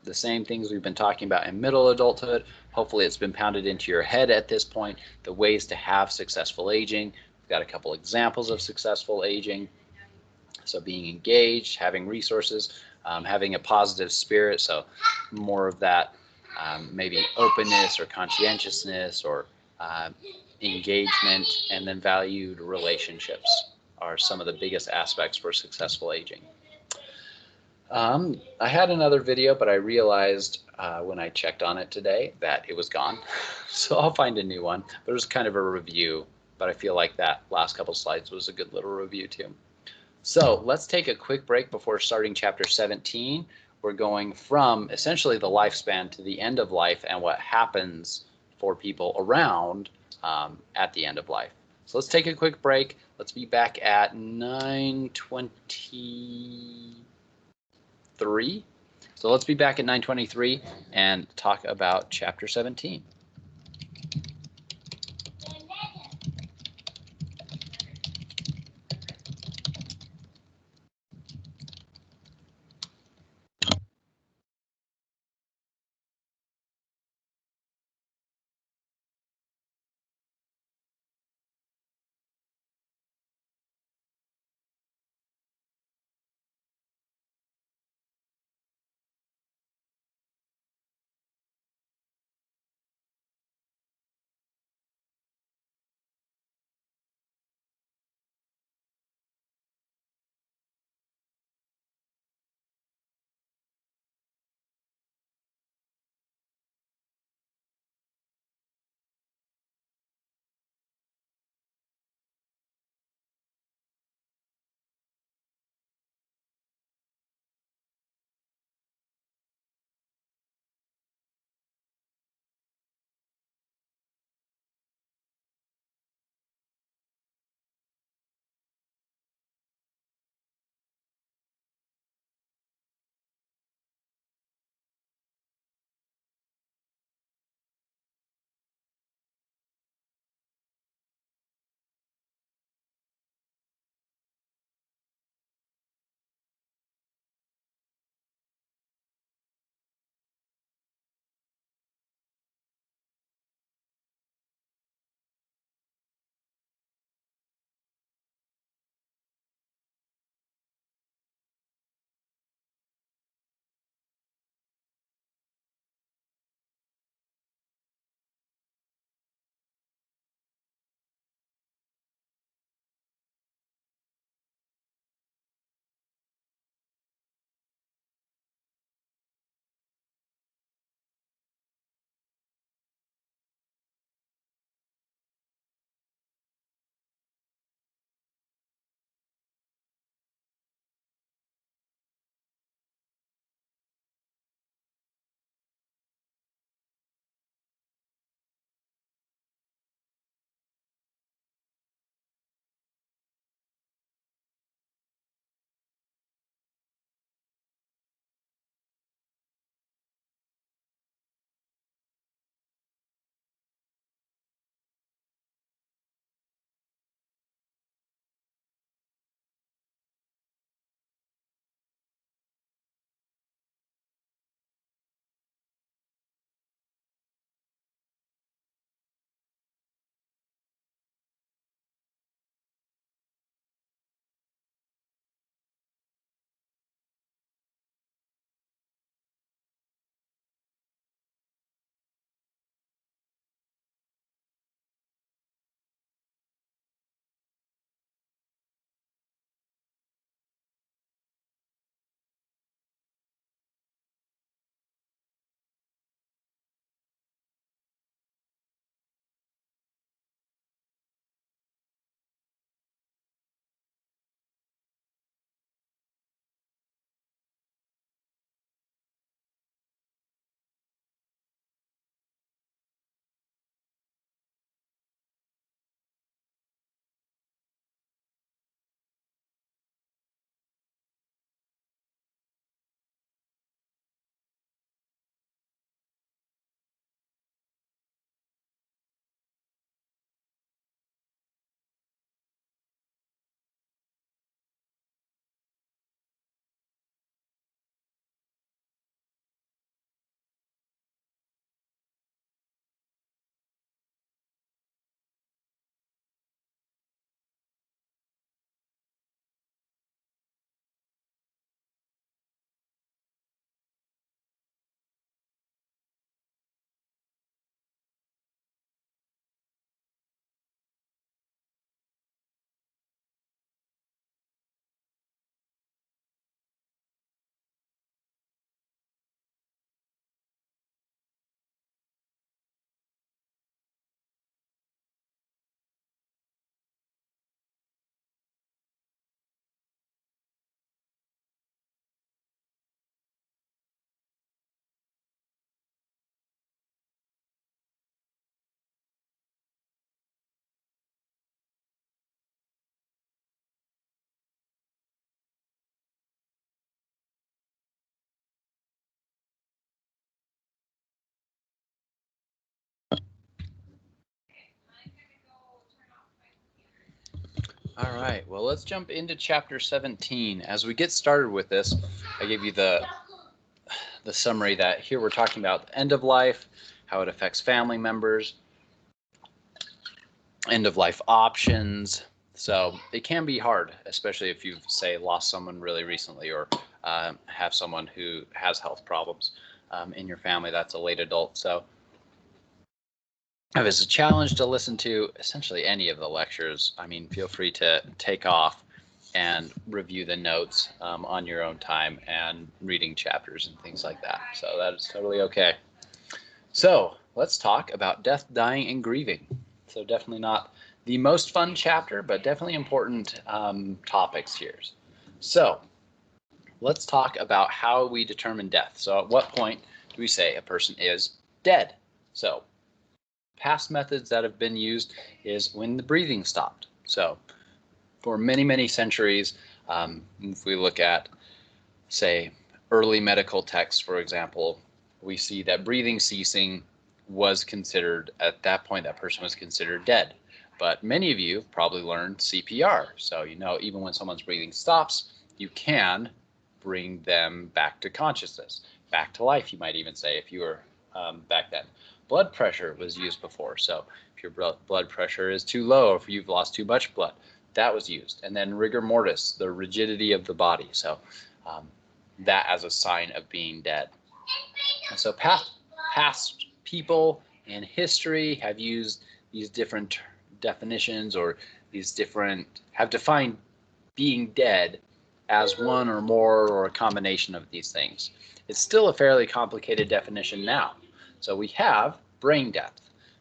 the same things we've been talking about in middle adulthood. Hopefully it's been pounded into your head at this point, the ways to have successful aging. We've got a couple examples of successful aging. So being engaged, having resources, having a positive spirit. So more of that maybe openness or conscientiousness or engagement, and then valued relationships are some of the biggest aspects for successful aging. I had another video, but I realized when I checked on it today that it was gone. So I'll find a new one. But it was kind of a review, but I feel like that last couple slides was a good little review too. So let's take a quick break before starting chapter 17. We're going from essentially the lifespan to the end of life and what happens for people around at the end of life. So let's take a quick break. Let's be back at 9:23. So let's be back at 9:23 and talk about chapter 17. All right, well, let's jump into chapter 17. As we get started with this, I gave you the summary that here we're talking about the end of life, how it affects family members, end of life options. So it can be hard, especially if you've, say, lost someone really recently, or have someone who has health problems in your family that's a late adult. So if it's a challenge to listen to essentially any of the lectures, I mean, feel free to take off and review the notes on your own time and reading chapters and things like that. So that is totally okay. So let's talk about death, dying, and grieving. So definitely not the most fun chapter, but definitely important topics here. So let's talk about how we determine death. So at what point do we say a person is dead? So past methods that have been used is when the breathing stopped. So for many, many centuries, if we look at, say, early medical texts, for example, we see that breathing ceasing was considered, at that point, that person was considered dead. But many of you probably learned CPR. So, you know, even when someone's breathing stops, you can bring them back to consciousness, back to life, you might even say, if you were back then. Blood pressure was used before. So if your blood pressure is too low, or if you've lost too much blood, that was used. And then rigor mortis, the rigidity of the body. So that as a sign of being dead. And so past people in history have used these different definitions, or these different, have defined being dead as one or more or a combination of these things. It's still a fairly complicated definition now. So we have brain death.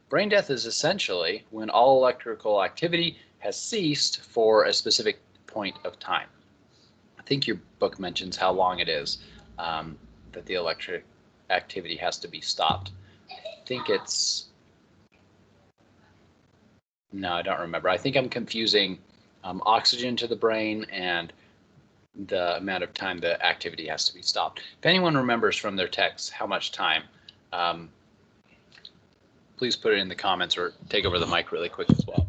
Brain death is essentially when all electrical activity has ceased for a specific point of time. I think your book mentions how long it is that the electric activity has to be stopped. I think it's, no, I don't remember. I think I'm confusing oxygen to the brain and the amount of time the activity has to be stopped. If anyone remembers from their texts how much time, please put it in the comments or take over the mic really quick as well.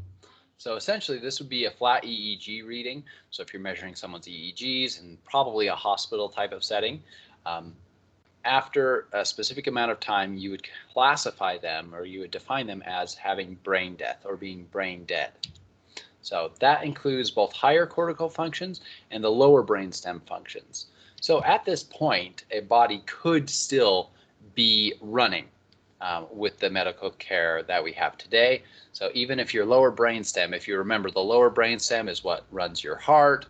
So essentially this would be a flat EEG reading. So if you're measuring someone's EEGs in probably a hospital type of setting, after a specific amount of time, you would classify them, or you would define them as having brain death or being brain dead. So that includes both higher cortical functions and the lower brainstem functions. So at this point, a body could still be running with the medical care that we have today. So even if your lower brainstem, if you remember, the lower brainstem is what runs your heart,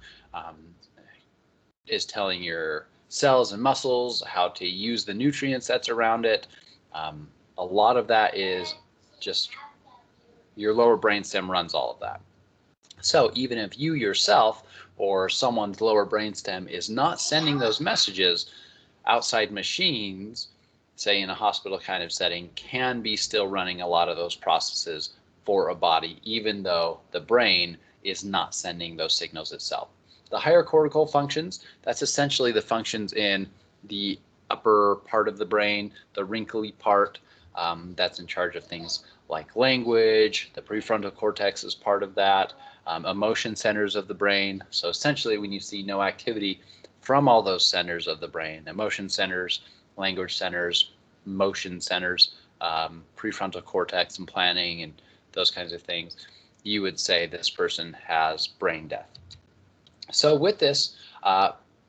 is telling your cells and muscles how to use the nutrients that's around it. A lot of that is just your lower brainstem runs all of that. So even if you yourself or someone's lower brainstem is not sending those messages, outside machines, say in a hospital kind of setting, can be still running a lot of those processes for a body, even though the brain is not sending those signals itself. The higher cortical functions, that's essentially the functions in the upper part of the brain, the wrinkly part, that's in charge of things like language. The prefrontal cortex is part of that, emotion centers of the brain. So essentially when you see no activity from all those centers of the brain, emotion centers, language centers, motion centers, prefrontal cortex and planning and those kinds of things, you would say this person has brain death. So with this,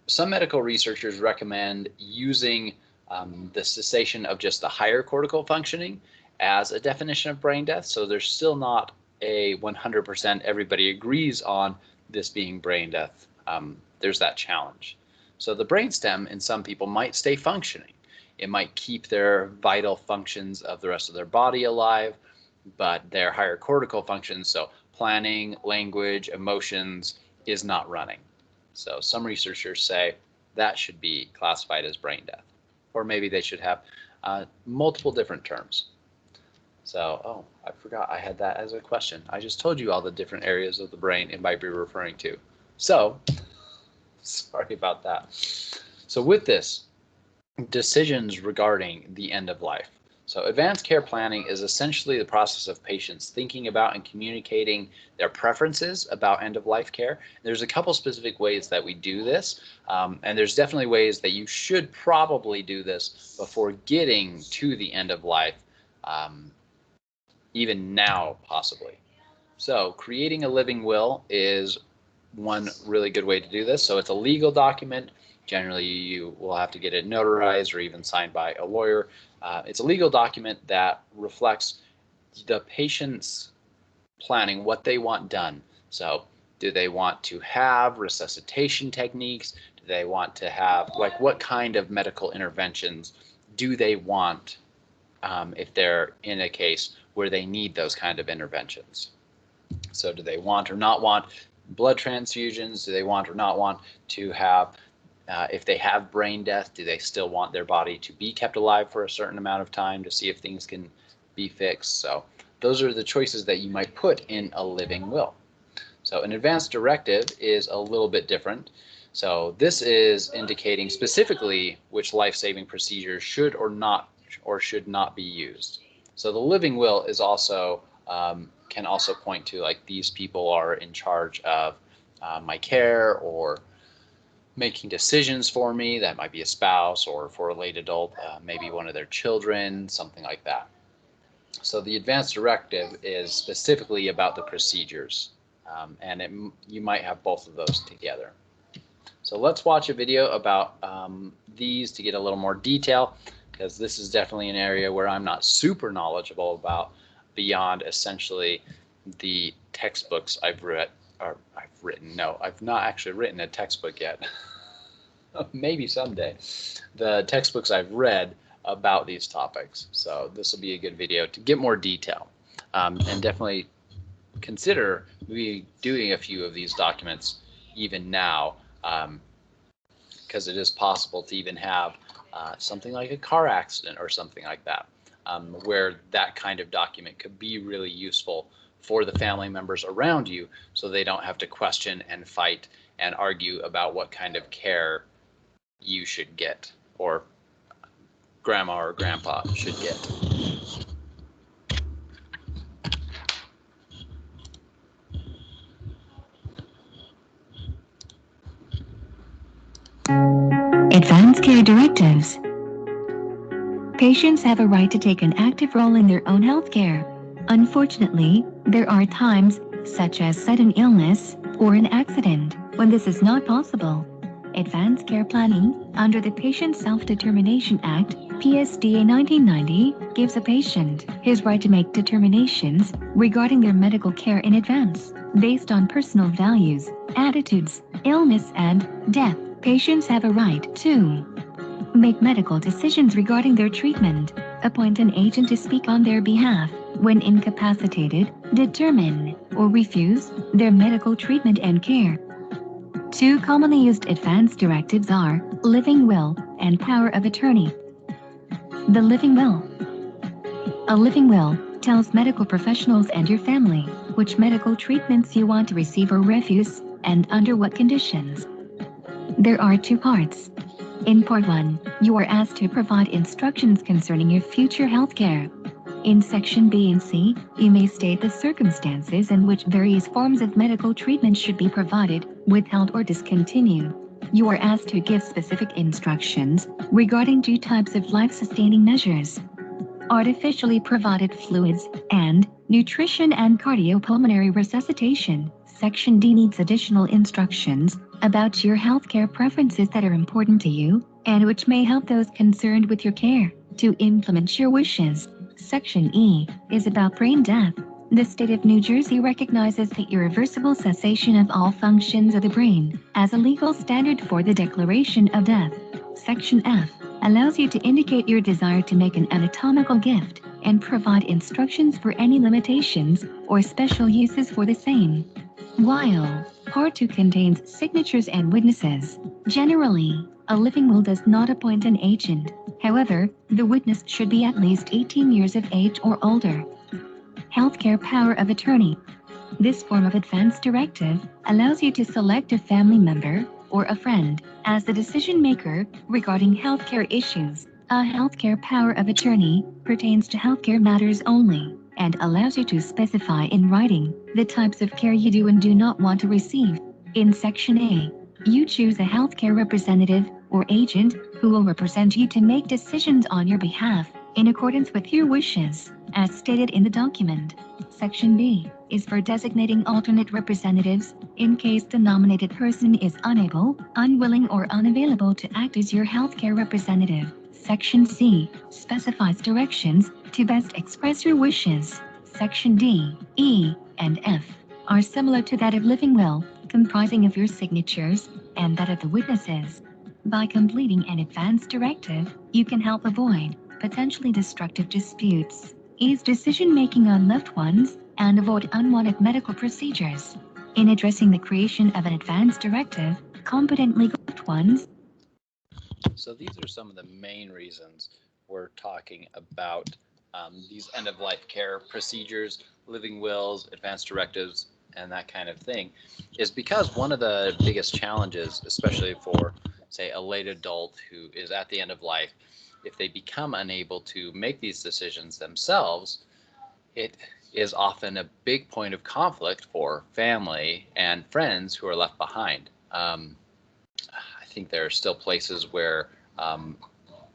some medical researchers recommend using the cessation of just the higher cortical functioning as a definition of brain death. So there's still not a 100% everybody agrees on this being brain death. There's that challenge. So the brainstem in some people might stay functioning. It might keep their vital functions of the rest of their body alive, but their higher cortical functions, so planning, language, emotions, is not running. So some researchers say that should be classified as brain death, or maybe they should have multiple different terms. So, oh, I forgot I had that as a question. I just told you all the different areas of the brain it might be referring to. So, sorry about that. So with this, decisions regarding the end of life. So advanced care planning is essentially the process of patients thinking about and communicating their preferences about end-of-life care. There's a couple specific ways that we do this, and there's definitely ways that you should probably do this before getting to the end of life, even now possibly. So creating a living will is one really good way to do this. So it's a legal document. Generally, you will have to get it notarized or even signed by a lawyer. It's a legal document that reflects the patient's planning, what they want done. So do they want to have resuscitation techniques? Do they want to have, like, what kind of medical interventions do they want if they're in a case where they need those kind of interventions? So do they want or not want blood transfusions? Do they want or not want to have, if they have brain death, do they still want their body to be kept alive for a certain amount of time to see if things can be fixed? So those are the choices that you might put in a living will. So an advance directive is a little bit different. So this is indicating specifically which life-saving procedures should or should not be used. So the living will is also can also point to, like, these people are in charge of my care or making decisions for me. That might be a spouse, or for a late adult, maybe one of their children, something like that. So the advance directive is specifically about the procedures, and you might have both of those together. So let's watch a video about these to get a little more detail, because this is definitely an area where I'm not super knowledgeable about, beyond essentially the textbooks I've read, or I've not actually written a textbook yet. Maybe someday. The textbooks I've read about these topics. So this will be a good video to get more detail, and definitely consider doing a few of these documents even now, because it is possible to even have something like a car accident or something like that, where that kind of document could be really useful for the family members around you, so they don't have to question and fight and argue about what kind of care you should get, or grandma or grandpa should get. Advanced care directives. Patients have a right to take an active role in their own health care. Unfortunately, there are times, such as sudden illness or an accident, when this is not possible. Advanced care planning, under the Patient Self-Determination Act, PSDA 1990, gives a patient his right to make determinations regarding their medical care in advance, based on personal values, attitudes, illness, and death. Patients have a right to make medical decisions regarding their treatment, appoint an agent to speak on their behalf when incapacitated, determine or refuse their medical treatment and care. Two commonly used advance directives are living will and power of attorney. The living will. A living will tells medical professionals and your family which medical treatments you want to receive or refuse, and under what conditions. There are two parts. In Part 1, you are asked to provide instructions concerning your future health care. In Section B and C, you may state the circumstances in which various forms of medical treatment should be provided, withheld, or discontinued. You are asked to give specific instructions regarding two types of life-sustaining measures: artificially provided fluids, and nutrition and cardiopulmonary resuscitation. Section D needs additional instructions about your healthcare preferences that are important to you, and which may help those concerned with your care to implement your wishes. Section E is about brain death. The state of New Jersey recognizes the irreversible cessation of all functions of the brain as a legal standard for the declaration of death. Section F allows you to indicate your desire to make an anatomical gift and provide instructions for any limitations or special uses for the same. While Part 2 contains signatures and witnesses. Generally, a living will does not appoint an agent. However, the witness should be at least 18 years of age or older. Healthcare power of attorney. This form of advance directive allows you to select a family member or a friend as the decision maker regarding healthcare issues. A healthcare power of attorney pertains to healthcare matters only and allows you to specify in writing the types of care you do and do not want to receive. In Section A, you choose a healthcare representative or agent who will represent you to make decisions on your behalf in accordance with your wishes, as stated in the document. Section B is for designating alternate representatives in case the nominated person is unable, unwilling, or unavailable to act as your healthcare representative. Section C specifies directions to best express your wishes. Section D, E, and F are similar to that of living will, comprising of your signatures and that of the witnesses. By completing an advance directive, you can help avoid potentially destructive disputes, ease decision-making on loved ones, and avoid unwanted medical procedures. In addressing the creation of an advance directive, competent legal ones. So these are some of the main reasons we're talking about these end-of-life care procedures, living wills, advance directives, and that kind of thing, is because one of the biggest challenges, especially for, say, a late adult who is at the end of life, if they become unable to make these decisions themselves, it is often a big point of conflict for family and friends who are left behind. I think there are still places where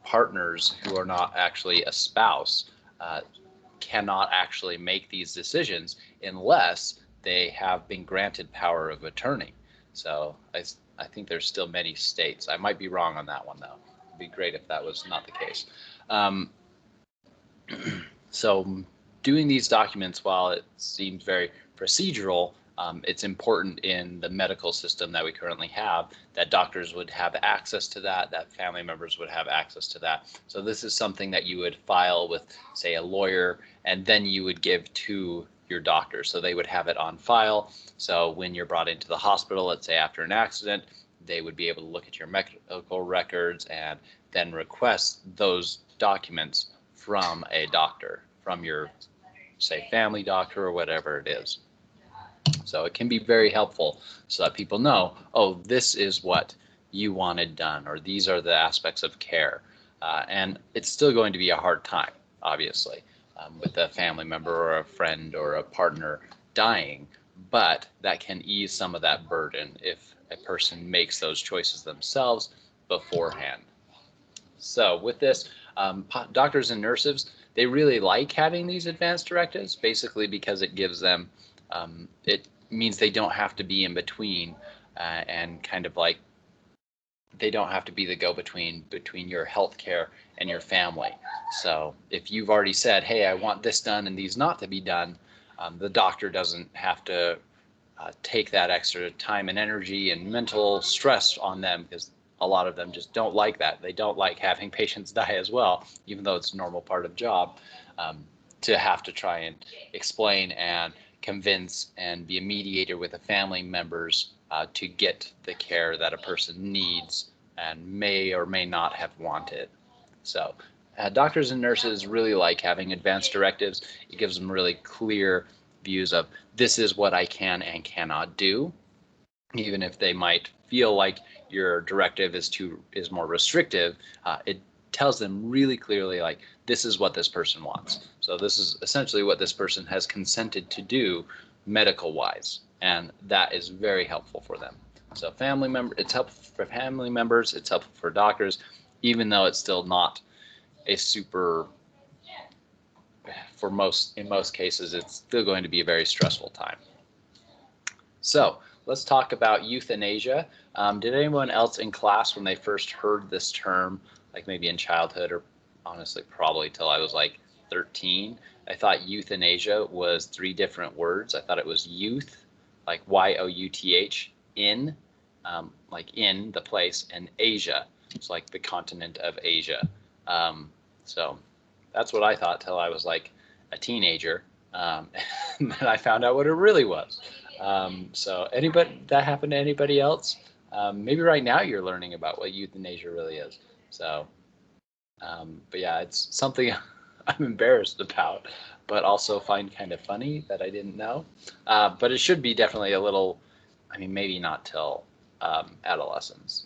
partners who are not actually a spouse cannot actually make these decisions unless they have been granted power of attorney. So I think there's still many states. I might be wrong on that one, though. It'd be great if that was not the case. So doing these documents, while it seems very procedural, it's important in the medical system that we currently have that doctors would have access to that family members would have access to that. So this is something that you would file with, say, a lawyer, and then you would give to your doctor. So they would have it on file. So when you're brought into the hospital, let's say after an accident, they would be able to look at your medical records and then request those documents from a doctor, from your, say, family doctor or whatever it is. So it can be very helpful so that people know, oh, this is what you wanted done, or these are the aspects of care. And it's still going to be a hard time, obviously, with a family member or a friend or a partner dying, but that can ease some of that burden if a person makes those choices themselves beforehand. So with this, doctors and nurses, they really like having these advanced directives, basically because it gives them, it means they don't have to be in between and kind of like, they don't have to be the go-between between your healthcare and your family. So if you've already said, hey, I want this done and these not to be done, the doctor doesn't have to take that extra time and energy and mental stress on them, because a lot of them just don't like that. They don't like having patients die as well, even though it's a normal part of job, to have to try and explain and convince and be a mediator with the family members to get the care that a person needs and may or may not have wanted. So doctors and nurses really like having advanced directives. It gives them really clear views of this is what I can and cannot do, even if they might feel like your directive is more restrictive. It tells them really clearly, like, this is what this person wants. So this is essentially what this person has consented to do medical wise, and that is very helpful for them. So it's helpful for family members, it's helpful for doctors, even though it's still not a super, in most cases, it's still going to be a very stressful time. So let's talk about euthanasia. Did anyone else in class, when they first heard this term, like maybe in childhood, or honestly probably till I was like 13, I thought euthanasia was 3 different words. I thought it was youth, like Y-O-U-T-H, like in the place, and Asia. It's like the continent of Asia. So that's what I thought till I was like a teenager. And then I found out what it really was. So that happened to anybody else? Maybe right now you're learning about what euthanasia really is. So, but yeah, it's something I'm embarrassed about, but also find kind of funny that I didn't know. But it should be definitely a little, maybe not till adolescence.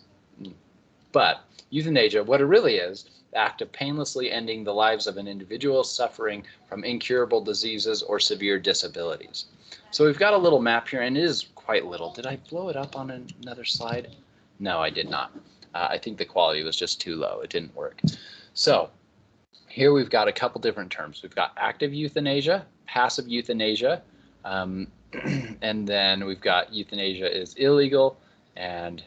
But euthanasia, what it really is the act of painlessly ending the lives of an individual suffering from incurable diseases or severe disabilities. So we've got a little map here, and it is quite little. Did I blow it up on another slide? No, I did not. I think the quality was just too low. It didn't work. So here we've got a couple different terms. We've got active euthanasia, passive euthanasia, and then we've got euthanasia is illegal, and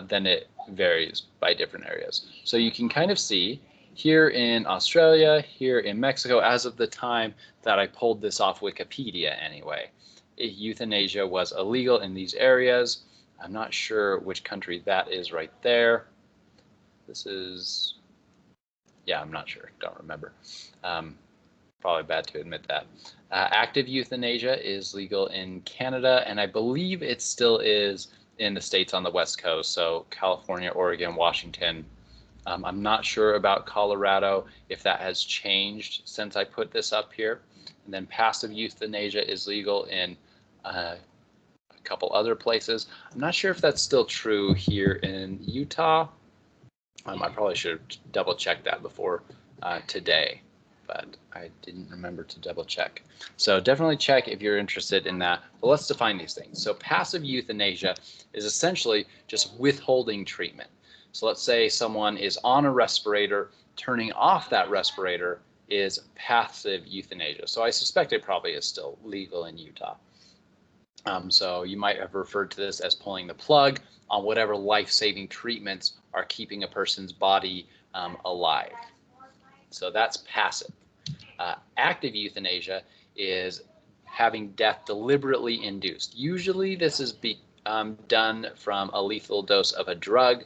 then it varies by different areas. So you can kind of see here in Australia, here in Mexico, as of the time that I pulled this off Wikipedia anyway, euthanasia was illegal in these areas. I'm not sure which country that is right there. This is, yeah, I'm not sure, don't remember. Probably bad to admit that. Active euthanasia is legal in Canada, and I believe it still is in the states on the West Coast, so California, Oregon, Washington. I'm not sure about Colorado, if that has changed since I put this up here. And then passive euthanasia is legal in a couple other places. I'm not sure if that's still true here in Utah. I probably should have double checked that before today, but I didn't remember to double check. So definitely check if you're interested in that. But let's define these things. So passive euthanasia is essentially just withholding treatment. So let's say someone is on a respirator, turning off that respirator is passive euthanasia. So I suspect it probably is still legal in Utah. So you might have referred to this as pulling the plug on whatever life-saving treatments are keeping a person's body alive. So that's passive. Active euthanasia is having death deliberately induced. Usually this is done from a lethal dose of a drug.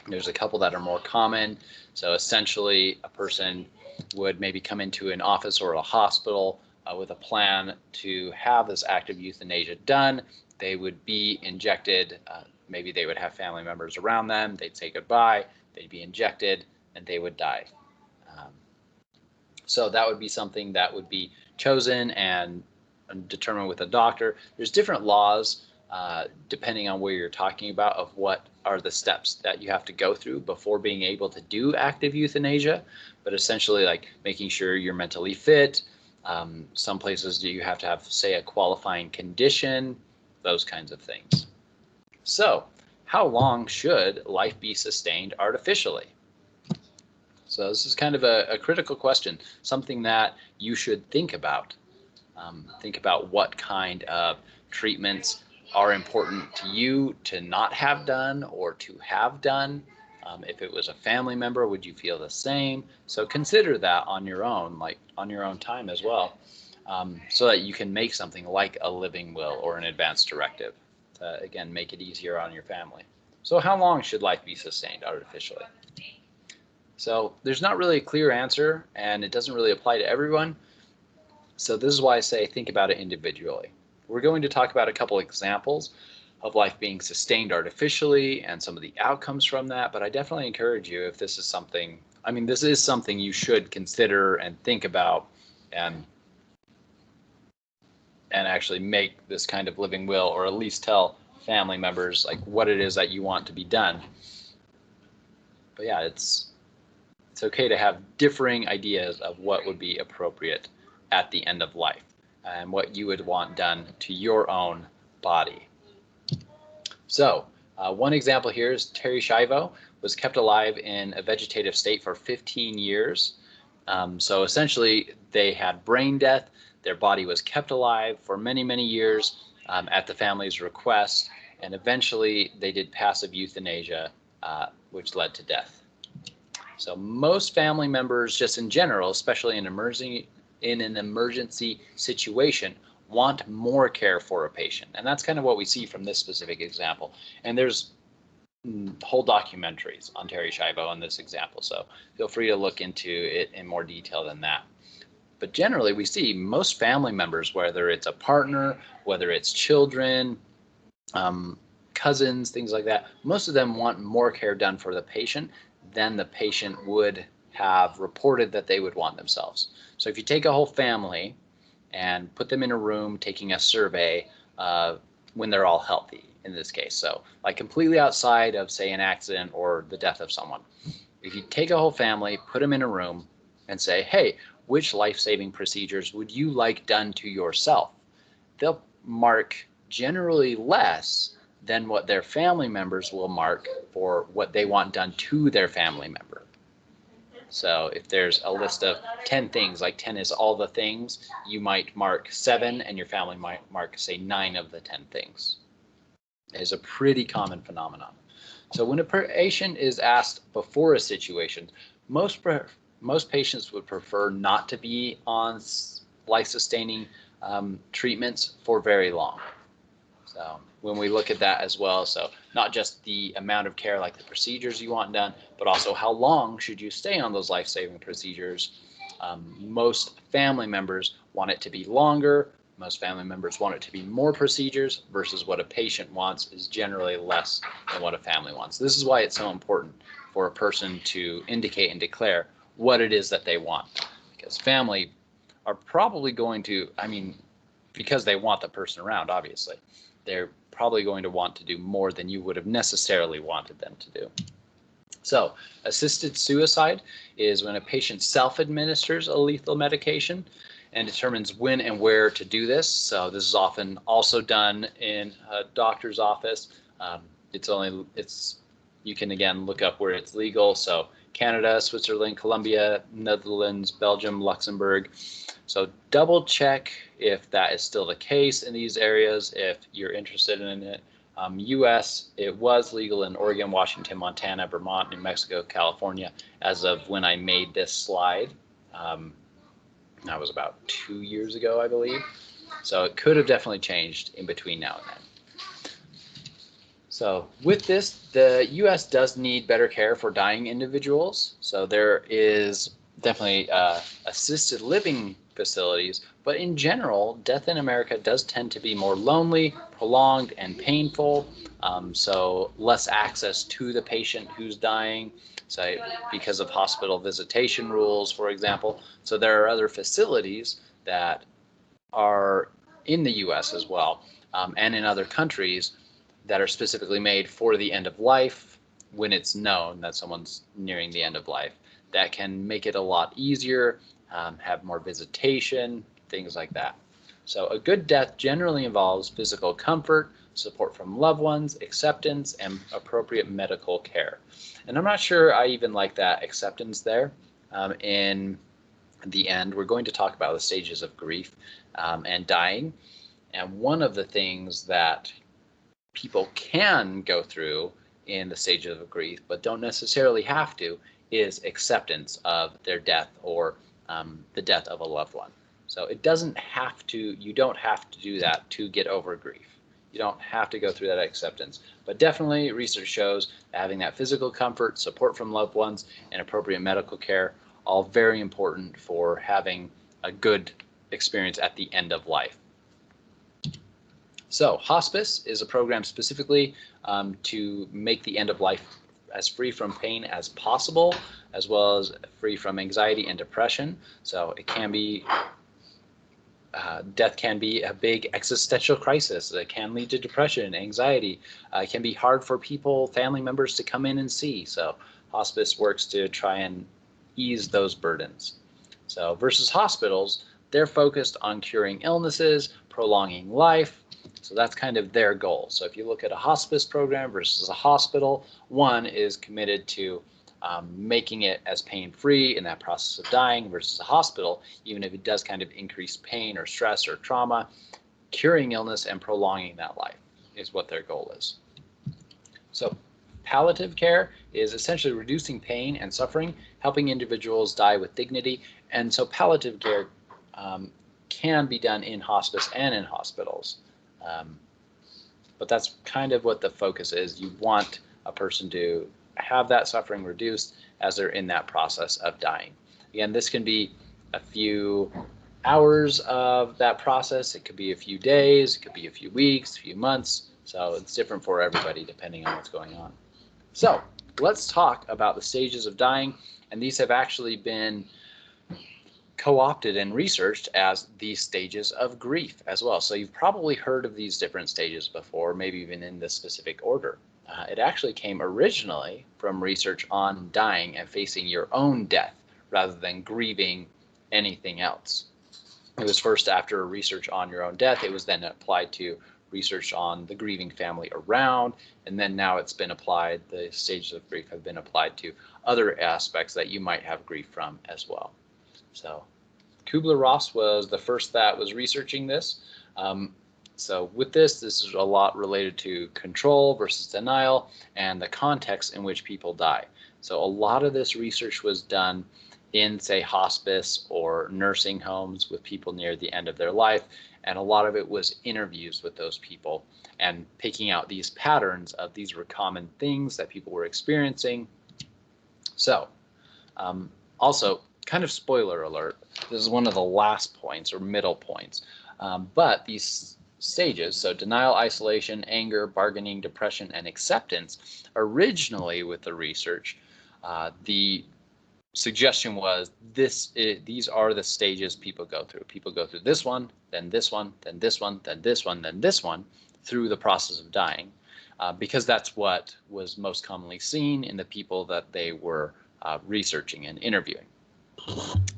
There's a couple that are more common. So essentially a person would maybe come into an office or a hospital with a plan to have this active euthanasia done. They would be injected, maybe they would have family members around them, they'd say goodbye, they'd be injected, and they would die. So that would be something that would be chosen and determined with a doctor. There's different laws depending on where you're talking about of what are the steps that you have to go through before being able to do active euthanasia, but essentially like making sure you're mentally fit. Some places you have to have, say, a qualifying condition, those kinds of things. So how long should life be sustained artificially? So this is kind of a critical question, something that you should think about. Think about what kind of treatments are important to you to not have done or to have done. If it was a family member, would you feel the same? So consider that on your own, like on your own time as well, so that you can make something like a living will or an advance directive to, again, make it easier on your family. So how long should life be sustained artificially? So there's not really a clear answer, and it doesn't really apply to everyone. So this is why I say think about it individually. We're going to talk about a couple examples of life being sustained artificially and some of the outcomes from that, but I definitely encourage you, if this is something, I mean, this is something you should consider and think about and actually make this kind of living will, or at least tell family members like what it is that you want to be done. But yeah, it's okay to have differing ideas of what would be appropriate at the end of life and what you would want done to your own body. So one example here is Terri Schiavo was kept alive in a vegetative state for 15 years. So essentially they had brain death. Their body was kept alive for many, many years at the family's request. And eventually they did passive euthanasia, which led to death. So most family members, just in general, especially in an emergency situation, want more care for a patient. And that's kind of what we see from this specific example. And there's whole documentaries on Terri Schiavo on this example, so feel free to look into it in more detail than that. But generally, we see most family members, whether it's a partner, whether it's children, cousins, things like that, most of them want more care done for the patient than the patient would have reported that they would want themselves. So if you take a whole family and put them in a room taking a survey when they're all healthy, in this case, so like completely outside of, say, an accident or the death of someone, if you take a whole family, put them in a room and say, hey, which life-saving procedures would you like done to yourself? They'll mark generally less than what their family members will mark for what they want done to their family member. So if there's a list of 10 things, like 10 is all the things, you might mark 7 and your family might mark, say, 9 of the 10 things. It's a pretty common phenomenon. So when a patient is asked before a situation, most patients would prefer not to be on life-sustaining treatments for very long. So when we look at that as well, so not just the amount of care, like the procedures you want done, but also how long should you stay on those life-saving procedures. Most family members want it to be longer. Most family members want it to be more procedures versus what a patient wants is generally less than what a family wants. This is why it's so important for a person to indicate and declare what it is that they want, because family are probably going to, because they want the person around, obviously, they're probably going to want to do more than you would have necessarily wanted them to do. So assisted suicide is when a patient self-administers a lethal medication and determines when and where to do this. So this is often also done in a doctor's office. You can again look up where it's legal. So Canada, Switzerland, Colombia, Netherlands, Belgium, Luxembourg. So double check if that is still the case in these areas if you're interested in it. US, it was legal in Oregon, Washington, Montana, Vermont, New Mexico, California as of when I made this slide. That was about 2 years ago, I believe. So it could have definitely changed in between now and then. So with this, the US does need better care for dying individuals. So there is definitely assisted living facilities, but in general, death in America does tend to be more lonely, prolonged, and painful. So less access to the patient who's dying, so because of hospital visitation rules, for example. So there are other facilities that are in the US as well, and in other countries that are specifically made for the end of life when it's known that someone's nearing the end of life. That can make it a lot easier, have more visitation, things like that. So a good death generally involves physical comfort, support from loved ones, acceptance, and appropriate medical care. And I'm not sure I even like that acceptance there. In the end, we're going to talk about the stages of grief and dying. And one of the things that people can go through in the stages of grief, but don't necessarily have to, is acceptance of their death or the death of a loved one. So it doesn't have to, you don't have to do that to get over grief. You don't have to go through that acceptance. But definitely research shows having that physical comfort, support from loved ones, and appropriate medical care, all very important for having a good experience at the end of life. So hospice is a program specifically to make the end of life as free from pain as possible, as well as free from anxiety and depression. So it can be, death can be a big existential crisis. It can lead to depression, anxiety. It can be hard for people, family members to come in and see. So hospice works to try and ease those burdens. So versus hospitals, they're focused on curing illnesses, prolonging life. So that's kind of their goal. So if you look at a hospice program versus a hospital, one is committed to making it as pain-free in that process of dying versus a hospital, even if it does kind of increase pain or stress or trauma, curing illness and prolonging that life is what their goal is. So palliative care is essentially reducing pain and suffering, helping individuals die with dignity. And so palliative care can be done in hospice and in hospitals. But that's kind of what the focus is. You want a person to have that suffering reduced as they're in that process of dying. Again, this can be a few hours of that process. It could be a few days, it could be a few weeks, a few months. So it's different for everybody depending on what's going on. So let's talk about the stages of dying. And these have actually been co-opted and researched as the stages of grief as well. So you've probably heard of these different stages before, maybe even in this specific order. It actually came originally from research on dying and facing your own death rather than grieving anything else. It was first after research on your own death. It was then applied to research on the grieving family around, and then now it's been applied, the stages of grief have been applied to other aspects that you might have grief from as well. So Kubler-Ross was the first that was researching this. So with this is a lot related to control versus denial and the context in which people die. So a lot of this research was done in, say, hospice or nursing homes with people near the end of their life. And a lot of it was interviews with those people and picking out these patterns of these were common things that people were experiencing. So also, kind of spoiler alert, this is one of the last points or middle points, but these stages, so denial, isolation, anger, bargaining, depression, and acceptance, originally with the research, the suggestion was these are the stages people go through. People go through this one, then this one, then this one, then this one, then this one, through the process of dying, because that's what was most commonly seen in the people that they were researching and interviewing.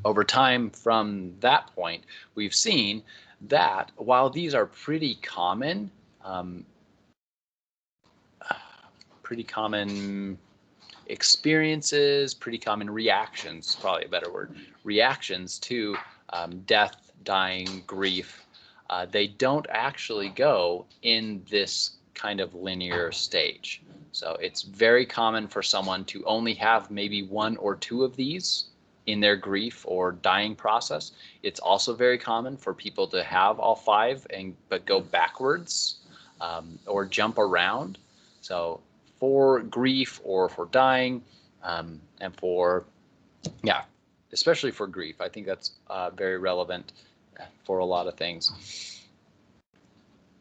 Over time, from that point, we've seen that while these are pretty common experiences, pretty common reactions, probably a better word, reactions to death, dying, grief, they don't actually go in this kind of linear stage. So it's very common for someone to only have maybe one or two of these in their grief or dying process. It's also very common for people to have all five but go backwards or jump around. So for grief or for dying, and for, especially for grief, I think that's very relevant for a lot of things.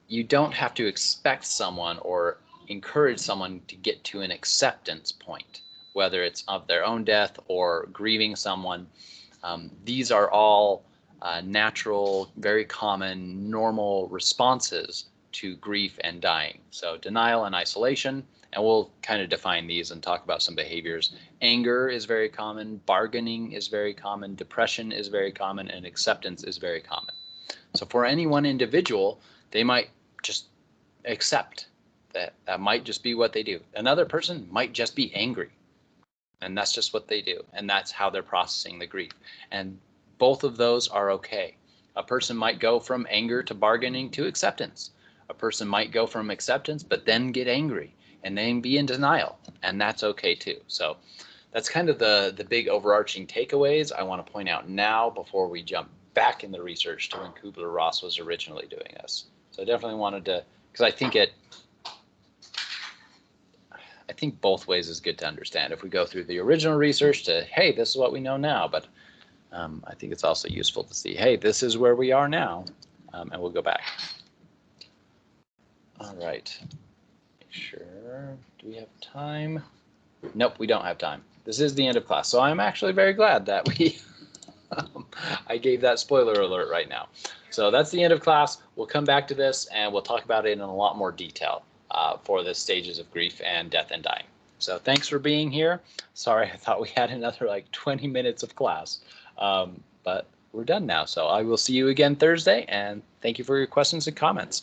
You don't have to expect someone or encourage someone to get to an acceptance point, whether it's of their own death or grieving someone. These are all natural, very common, normal responses to grief and dying. So denial and isolation, and we'll kind of define these and talk about some behaviors. Anger is very common, bargaining is very common, depression is very common, and acceptance is very common. So for any one individual, they might just accept that. That might just be what they do. Another person might just be angry, and that's just what they do, and that's how they're processing the grief. And both of those are okay. A person might go from anger to bargaining to acceptance. A person might go from acceptance but then get angry and then be in denial, and that's okay too. So that's kind of the big overarching takeaways I want to point out now before we jump back in the research to when Kubler-Ross was originally doing this. So I definitely wanted to, because I think both ways is good to understand. If we go through the original research to, hey, this is what we know now, but I think it's also useful to see, hey, this is where we are now, and we'll go back. All right. Make sure, do we have time? Nope, we don't have time. This is the end of class, so I'm actually very glad that we, I gave that spoiler alert right now. So that's the end of class. We'll come back to this and we'll talk about it in a lot more detail for the stages of grief and death and dying. So thanks for being here. Sorry, I thought we had another like 20 minutes of class, but we're done now. So I will see you again Thursday, and thank you for your questions and comments.